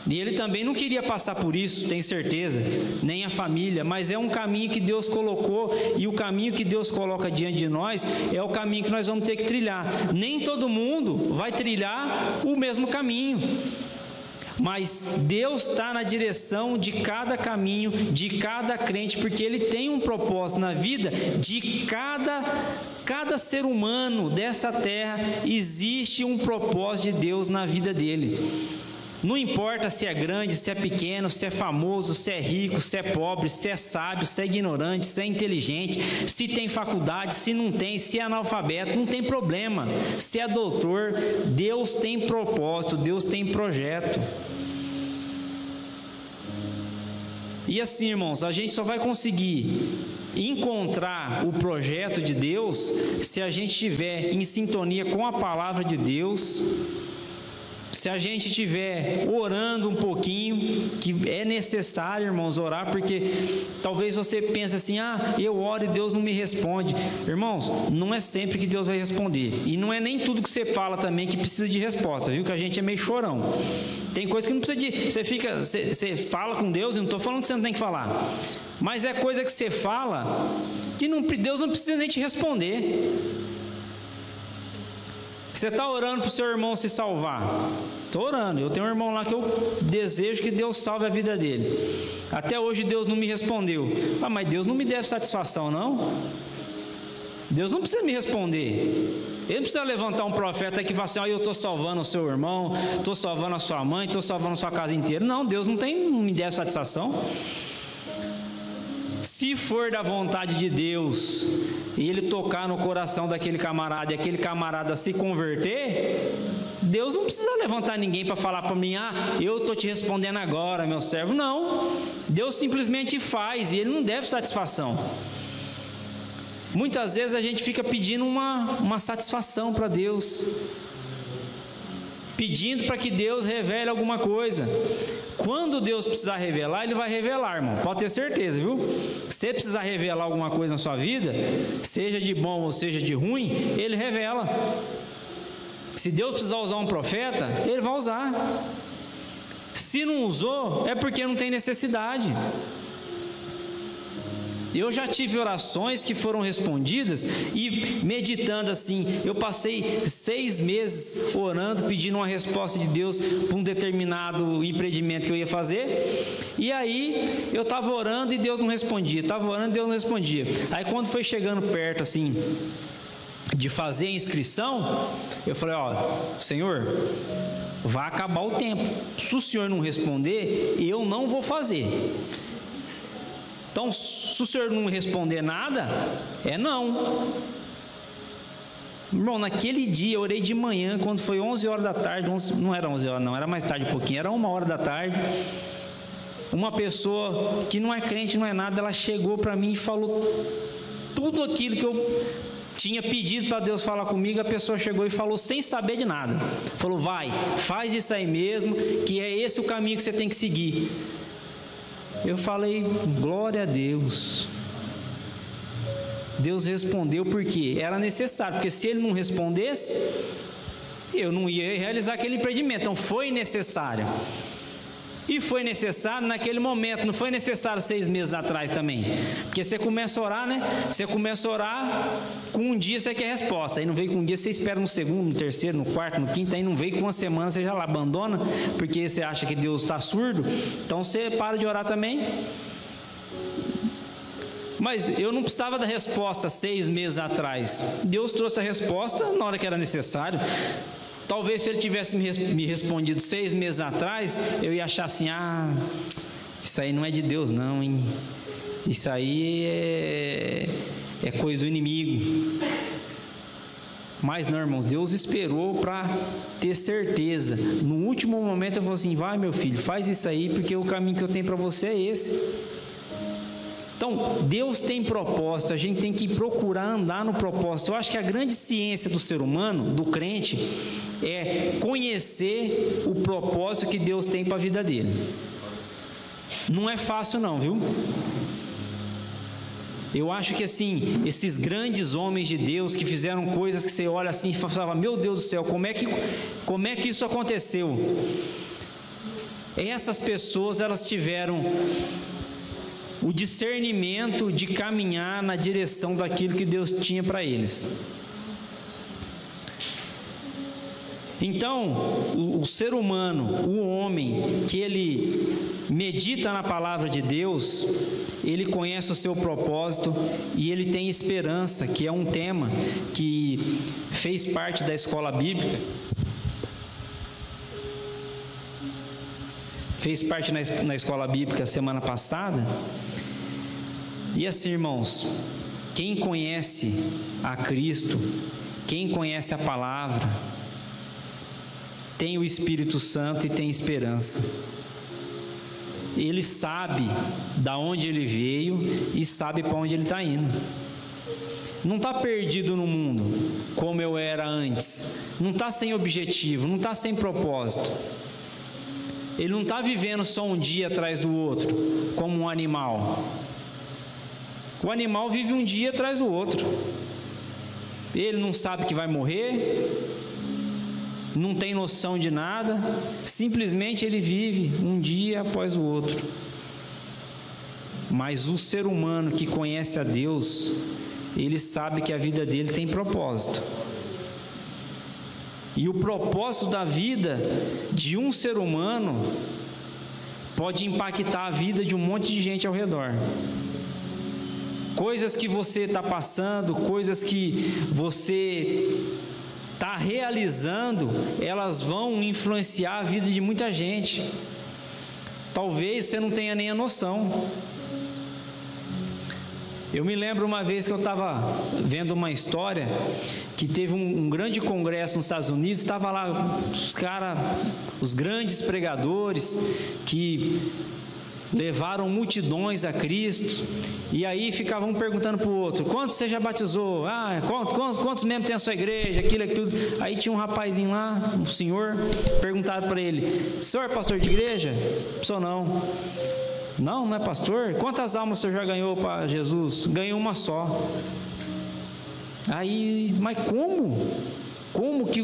E ele também não queria passar por isso, tenho certeza, nem a família, mas é um caminho que Deus colocou, e o caminho que Deus coloca diante de nós é o caminho que nós vamos ter que trilhar. Nem todo mundo vai trilhar o mesmo caminho, mas Deus está na direção de cada caminho, de cada crente, porque Ele tem um propósito na vida de cada ser humano dessa terra. Existe um propósito de Deus na vida dele. Não importa se é grande, se é pequeno, se é famoso, se é rico, se é pobre, se é sábio, se é ignorante, se é inteligente, se tem faculdade, se não tem, se é analfabeto, não tem problema. Se é doutor, Deus tem propósito, Deus tem projeto. E assim, irmãos, a gente só vai conseguir encontrar o projeto de Deus se a gente estiver em sintonia com a palavra de Deus, se a gente estiver orando um pouquinho, que é necessário, irmãos, orar, porque talvez você pense assim: eu oro e Deus não me responde. Irmãos, não é sempre que Deus vai responder, e não é nem tudo que você fala também que precisa de resposta, viu? Que a gente é meio chorão. Tem coisa que não precisa de... Você fala com Deus, e não estou falando que você não tem que falar, mas é coisa que você fala que Deus não precisa nem te responder. Você está orando para o seu irmão se salvar? Estou orando. Eu tenho um irmão lá que eu desejo que Deus salve a vida dele. Até hoje Deus não me respondeu. Mas Deus não me deve satisfação, não? Deus não precisa me responder. Ele não precisa levantar um profeta que fala assim: eu estou salvando o seu irmão, estou salvando a sua mãe, estou salvando a sua casa inteira. Não, Deus não me deve satisfação. Se for da vontade de Deus e ele tocar no coração daquele camarada e aquele camarada se converter, Deus não precisa levantar ninguém para falar para mim: eu estou te respondendo agora, meu servo. Não, Deus simplesmente faz, e Ele não deve satisfação. Muitas vezes a gente fica pedindo uma satisfação para Deus, pedindo para que Deus revele alguma coisa. Quando Deus precisar revelar, Ele vai revelar, irmão, pode ter certeza, viu? Se precisar revelar alguma coisa na sua vida, seja de bom ou seja de ruim, Ele revela. Se Deus precisar usar um profeta, Ele vai usar. Se não usou, é porque não tem necessidade. Eu já tive orações que foram respondidas e meditando assim, eu passei 6 meses orando, pedindo uma resposta de Deus para um determinado empreendimento que eu ia fazer, e aí eu estava orando e Deus não respondia, estava orando e Deus não respondia. Aí quando foi chegando perto assim, de fazer a inscrição, eu falei: Senhor, vai acabar o tempo, se o Senhor não responder, eu não vou fazer. Então, se o Senhor não responder nada, é não. Irmão, naquele dia eu orei de manhã, quando foi 11 horas da tarde, não era 11 horas não, era mais tarde um pouquinho, era 1 hora da tarde, uma pessoa que não é crente, não é nada, ela chegou para mim e falou tudo aquilo que eu tinha pedido para Deus falar comigo. A pessoa chegou e falou sem saber de nada, falou: vai, faz isso aí mesmo, que é esse o caminho que você tem que seguir. Eu falei: glória a Deus. Deus respondeu porque era necessário, porque se Ele não respondesse, eu não ia realizar aquele empreendimento. Então foi necessário. E foi necessário naquele momento, não foi necessário 6 meses atrás também. Porque você começa a orar, né? Você começa a orar, com um dia você quer resposta. Aí não veio com um dia, você espera no segundo, no terceiro, no quarto, no quinto. Aí não veio com uma semana, você já lá abandona, porque você acha que Deus está surdo. Então você para de orar também. Mas eu não precisava da resposta 6 meses atrás. Deus trouxe a resposta na hora que era necessário. Talvez se Ele tivesse me respondido 6 meses atrás, eu ia achar assim: isso aí não é de Deus não, hein? Isso aí é coisa do inimigo. Mas não, irmãos, Deus esperou para ter certeza. No último momento eu falei assim: vai, meu filho, faz isso aí, porque o caminho que eu tenho para você é esse. Então, Deus tem propósito, a gente tem que procurar andar no propósito. Eu acho que a grande ciência do ser humano, do crente, é conhecer o propósito que Deus tem para a vida dele. Não é fácil não, viu? Eu acho que assim, esses grandes homens de Deus que fizeram coisas que você olha assim e fala: meu Deus do céu, como é que isso aconteceu? Essas pessoas, elas tiveram o discernimento de caminhar na direção daquilo que Deus tinha para eles. Então, o ser humano, o homem, que ele medita na palavra de Deus, ele conhece o seu propósito e ele tem esperança, que é um tema que fez parte da escola bíblica. Fez parte na escola bíblica semana passada. E assim, irmãos, quem conhece a Cristo, quem conhece a palavra, tem o Espírito Santo e tem esperança. Ele sabe da onde ele veio e sabe para onde ele está indo. Não está perdido no mundo como eu era antes. Não está sem objetivo, não está sem propósito. Ele não está vivendo só um dia atrás do outro, como um animal. O animal vive um dia atrás do outro. Ele não sabe que vai morrer, não tem noção de nada, simplesmente ele vive um dia após o outro. Mas o ser humano que conhece a Deus, ele sabe que a vida dele tem propósito. E o propósito da vida de um ser humano pode impactar a vida de um monte de gente ao redor. Coisas que você está passando, coisas que você está realizando, elas vão influenciar a vida de muita gente. Talvez você não tenha nem a noção. Eu me lembro uma vez que eu estava vendo uma história que teve um grande congresso nos Estados Unidos, estava lá os caras, os grandes pregadores que levaram multidões a Cristo, e aí ficavam perguntando para o outro: quantos você já batizou? Quantos membros tem a sua igreja? Aquilo, tudo. Aí tinha um rapazinho lá, um senhor, perguntaram para ele: senhor é pastor de igreja? Sou não. Não é pastor? Quantas almas o senhor já ganhou para Jesus? Ganhou uma só. Aí, mas como? Como que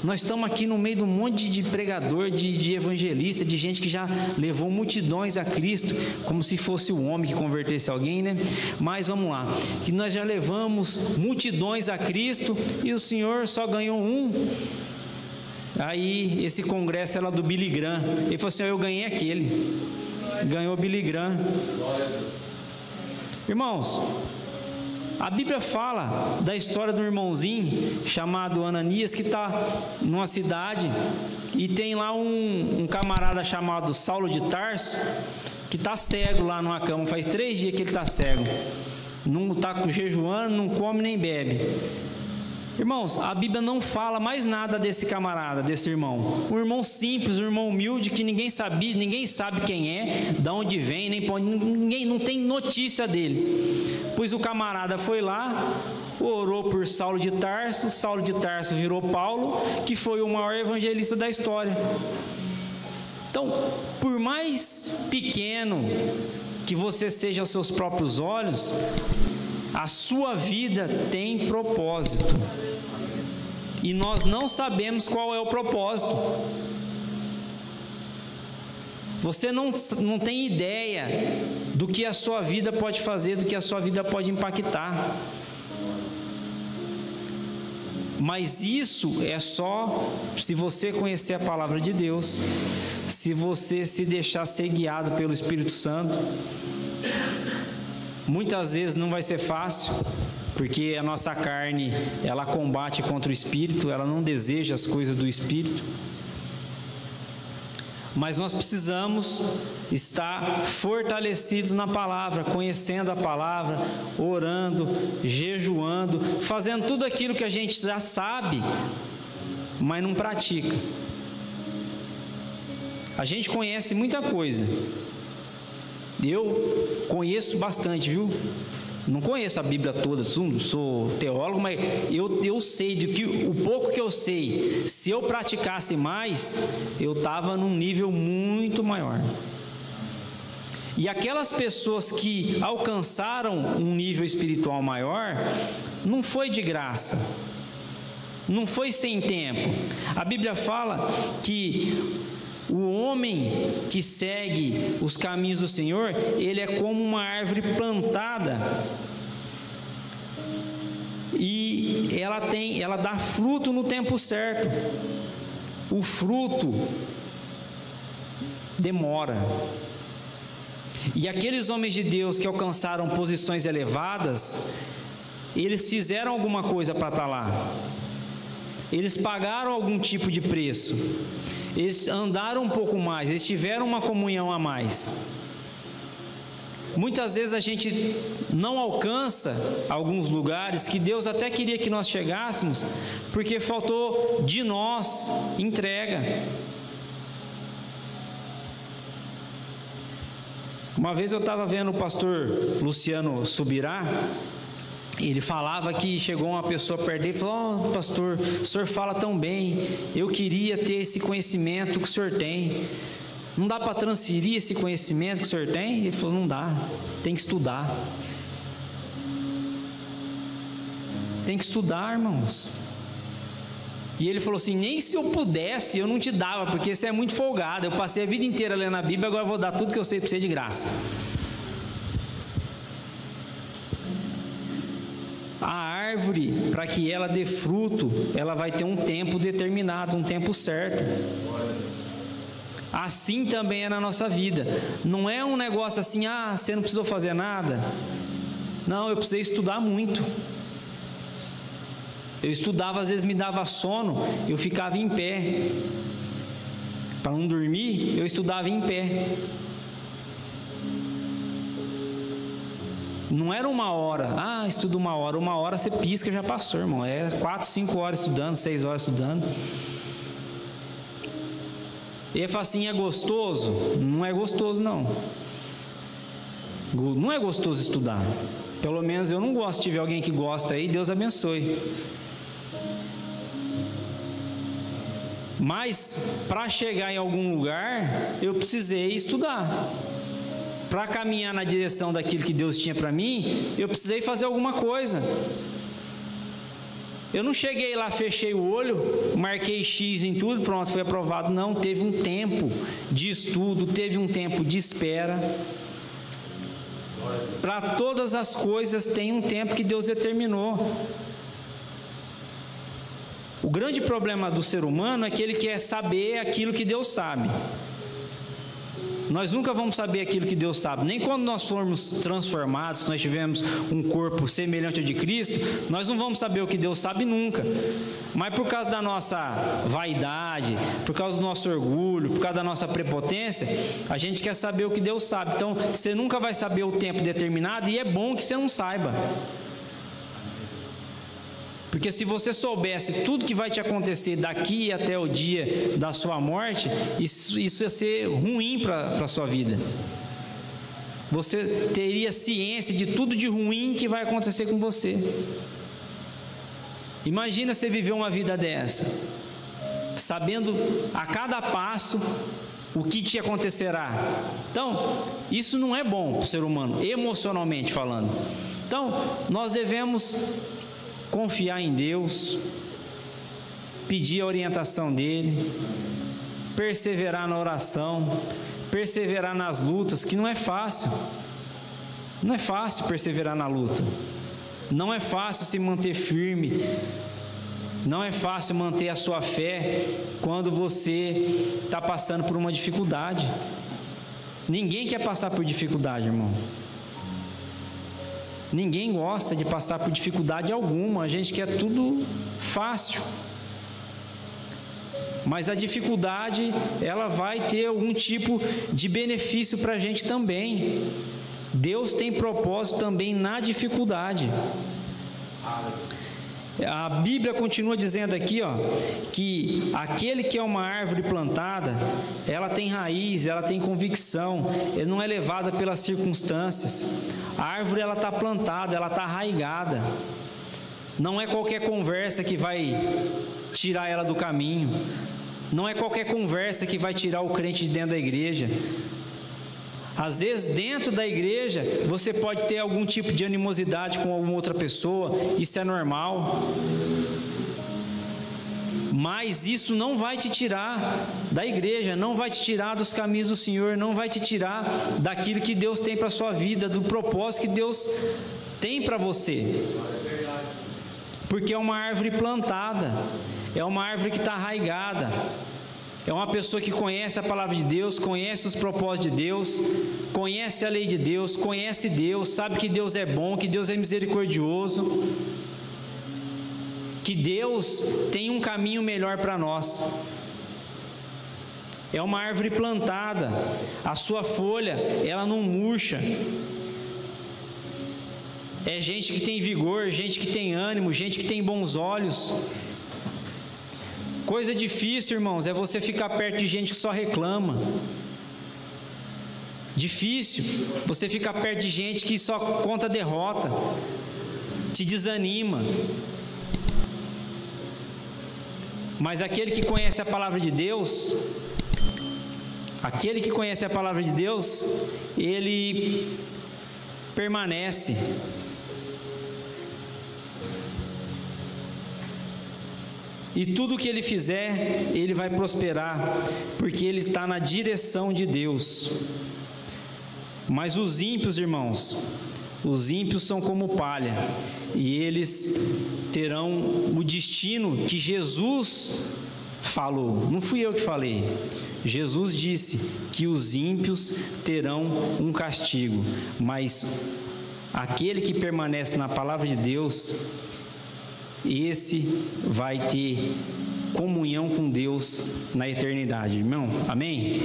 nós estamos aqui no meio de um monte de pregador, de evangelista, de gente que já levou multidões a Cristo, como se fosse o homem que convertesse alguém, né? Mas vamos lá, que nós já levamos multidões a Cristo e o Senhor só ganhou um. Aí esse congresso era do Billy Graham. Ele falou assim: eu ganhei aquele. Ganhou o Billy Graham. Irmãos, a Bíblia fala da história de um irmãozinho chamado Ananias, que está numa cidade e tem lá um camarada chamado Saulo de Tarso, que está cego lá numa cama. Faz 3 dias que ele está cego, não está jejuando, não come nem bebe. Irmãos, a Bíblia não fala mais nada desse camarada, desse irmão. Um irmão simples, um irmão humilde, que ninguém sabe quem é, de onde vem, ninguém não tem notícia dele. Pois o camarada foi lá, orou por Saulo de Tarso virou Paulo, que foi o maior evangelista da história. Então, por mais pequeno que você seja aos seus próprios olhos, a sua vida tem propósito, e nós não sabemos qual é o propósito. Você não tem ideia do que a sua vida pode fazer, do que a sua vida pode impactar. Mas isso é só se você conhecer a palavra de Deus, se você se deixar ser guiado pelo Espírito Santo. Muitas vezes não vai ser fácil, porque a nossa carne, ela combate contra o Espírito, ela não deseja as coisas do Espírito. Mas nós precisamos estar fortalecidos na palavra, conhecendo a palavra, orando, jejuando, fazendo tudo aquilo que a gente já sabe, mas não pratica. A gente conhece muita coisa. Eu conheço bastante, viu? Não conheço a Bíblia toda, sou teólogo, mas eu sei de que o pouco que eu sei, se eu praticasse mais, eu estava num nível muito maior. E aquelas pessoas que alcançaram um nível espiritual maior, não foi de graça, não foi sem tempo. A Bíblia fala que o homem que segue os caminhos do Senhor, ele é como uma árvore plantada, e ela dá fruto no tempo certo. O fruto demora. E aqueles homens de Deus que alcançaram posições elevadas, eles fizeram alguma coisa para estar lá. Eles pagaram algum tipo de preço. Eles andaram um pouco mais, eles tiveram uma comunhão a mais. Muitas vezes a gente não alcança alguns lugares que Deus até queria que nós chegássemos, porque faltou de nós entrega. Uma vez eu estava vendo o pastor Luciano Subirá. Ele falava que chegou uma pessoa perto dele e falou: pastor, o senhor fala tão bem, eu queria ter esse conhecimento que o senhor tem. Não dá para transferir esse conhecimento que o senhor tem? Ele falou: não dá, tem que estudar. Tem que estudar, irmãos. E ele falou assim: nem se eu pudesse, eu não te dava, porque você é muito folgado. Eu passei a vida inteira lendo a Bíblia, agora eu vou dar tudo que eu sei para você de graça. A árvore, para que ela dê fruto, ela vai ter um tempo determinado, um tempo certo. Assim também é na nossa vida. Não é um negócio assim: você não precisou fazer nada. Não, eu precisei estudar muito. Eu estudava, às vezes me dava sono, eu ficava em pé. Para não dormir, eu estudava em pé. Não era 1 hora, estuda 1 hora, 1 hora você pisca, já passou, irmão. É 4, 5 horas estudando, 6 horas estudando. E ele fala assim, é gostoso? Não é gostoso, não. Não é gostoso estudar. Pelo menos eu não gosto. Se tiver alguém que gosta aí, Deus abençoe. Mas, para chegar em algum lugar, eu precisei estudar. Para caminhar na direção daquilo que Deus tinha para mim, eu precisei fazer alguma coisa. Eu não cheguei lá, fechei o olho, marquei X em tudo, pronto, foi aprovado. Não, teve um tempo de estudo, teve um tempo de espera. Para todas as coisas tem um tempo que Deus determinou. O grande problema do ser humano é que ele quer saber aquilo que Deus sabe. Nós nunca vamos saber aquilo que Deus sabe. Nem quando nós formos transformados, se nós tivermos um corpo semelhante ao de Cristo, nós não vamos saber o que Deus sabe nunca. Mas por causa da nossa vaidade, por causa do nosso orgulho, por causa da nossa prepotência, a gente quer saber o que Deus sabe. Então, você nunca vai saber o tempo determinado, e é bom que você não saiba. Porque se você soubesse tudo que vai te acontecer daqui até o dia da sua morte, isso ia ser ruim para a sua vida. Você teria ciência de tudo de ruim que vai acontecer com você. Imagina você viver uma vida dessa, sabendo a cada passo o que te acontecerá. Então, isso não é bom para o ser humano, emocionalmente falando. Então, nós devemos confiar em Deus, pedir a orientação dEle, perseverar na oração, perseverar nas lutas, que não é fácil. Não é fácil perseverar na luta. Não é fácil se manter firme. Não é fácil manter a sua fé quando você está passando por uma dificuldade. Ninguém quer passar por dificuldade, irmão. Ninguém gosta de passar por dificuldade alguma, a gente quer tudo fácil. Mas a dificuldade, ela vai ter algum tipo de benefício para a gente também. Deus tem propósito também na dificuldade. A Bíblia continua dizendo aqui, que aquele que é uma árvore plantada, ela tem raiz, ela tem convicção, ela não é levada pelas circunstâncias. A árvore, ela está plantada, ela está arraigada. Não é qualquer conversa que vai tirar ela do caminho. Não é qualquer conversa que vai tirar o crente de dentro da igreja. Às vezes, dentro da igreja, você pode ter algum tipo de animosidade com alguma outra pessoa, isso é normal. Mas isso não vai te tirar da igreja, não vai te tirar dos caminhos do Senhor, não vai te tirar daquilo que Deus tem para a sua vida, do propósito que Deus tem para você. Porque é uma árvore plantada, é uma árvore que está arraigada. É uma pessoa que conhece a palavra de Deus, conhece os propósitos de Deus, conhece a lei de Deus, conhece Deus, sabe que Deus é bom, que Deus é misericordioso, que Deus tem um caminho melhor para nós. É uma árvore plantada, a sua folha, ela não murcha. É gente que tem vigor, gente que tem ânimo, gente que tem bons olhos. Coisa difícil, irmãos, é você ficar perto de gente que só reclama. Difícil você ficar perto de gente que só conta derrota, te desanima. Mas aquele que conhece a palavra de Deus, ele permanece. E tudo que ele fizer, ele vai prosperar, porque ele está na direção de Deus. Mas os ímpios, irmãos, os ímpios são como palha, e eles terão o destino que Jesus falou. Não fui eu que falei. Jesus disse que os ímpios terão um castigo, mas aquele que permanece na palavra de Deus, esse vai ter comunhão com Deus na eternidade, irmão. Amém?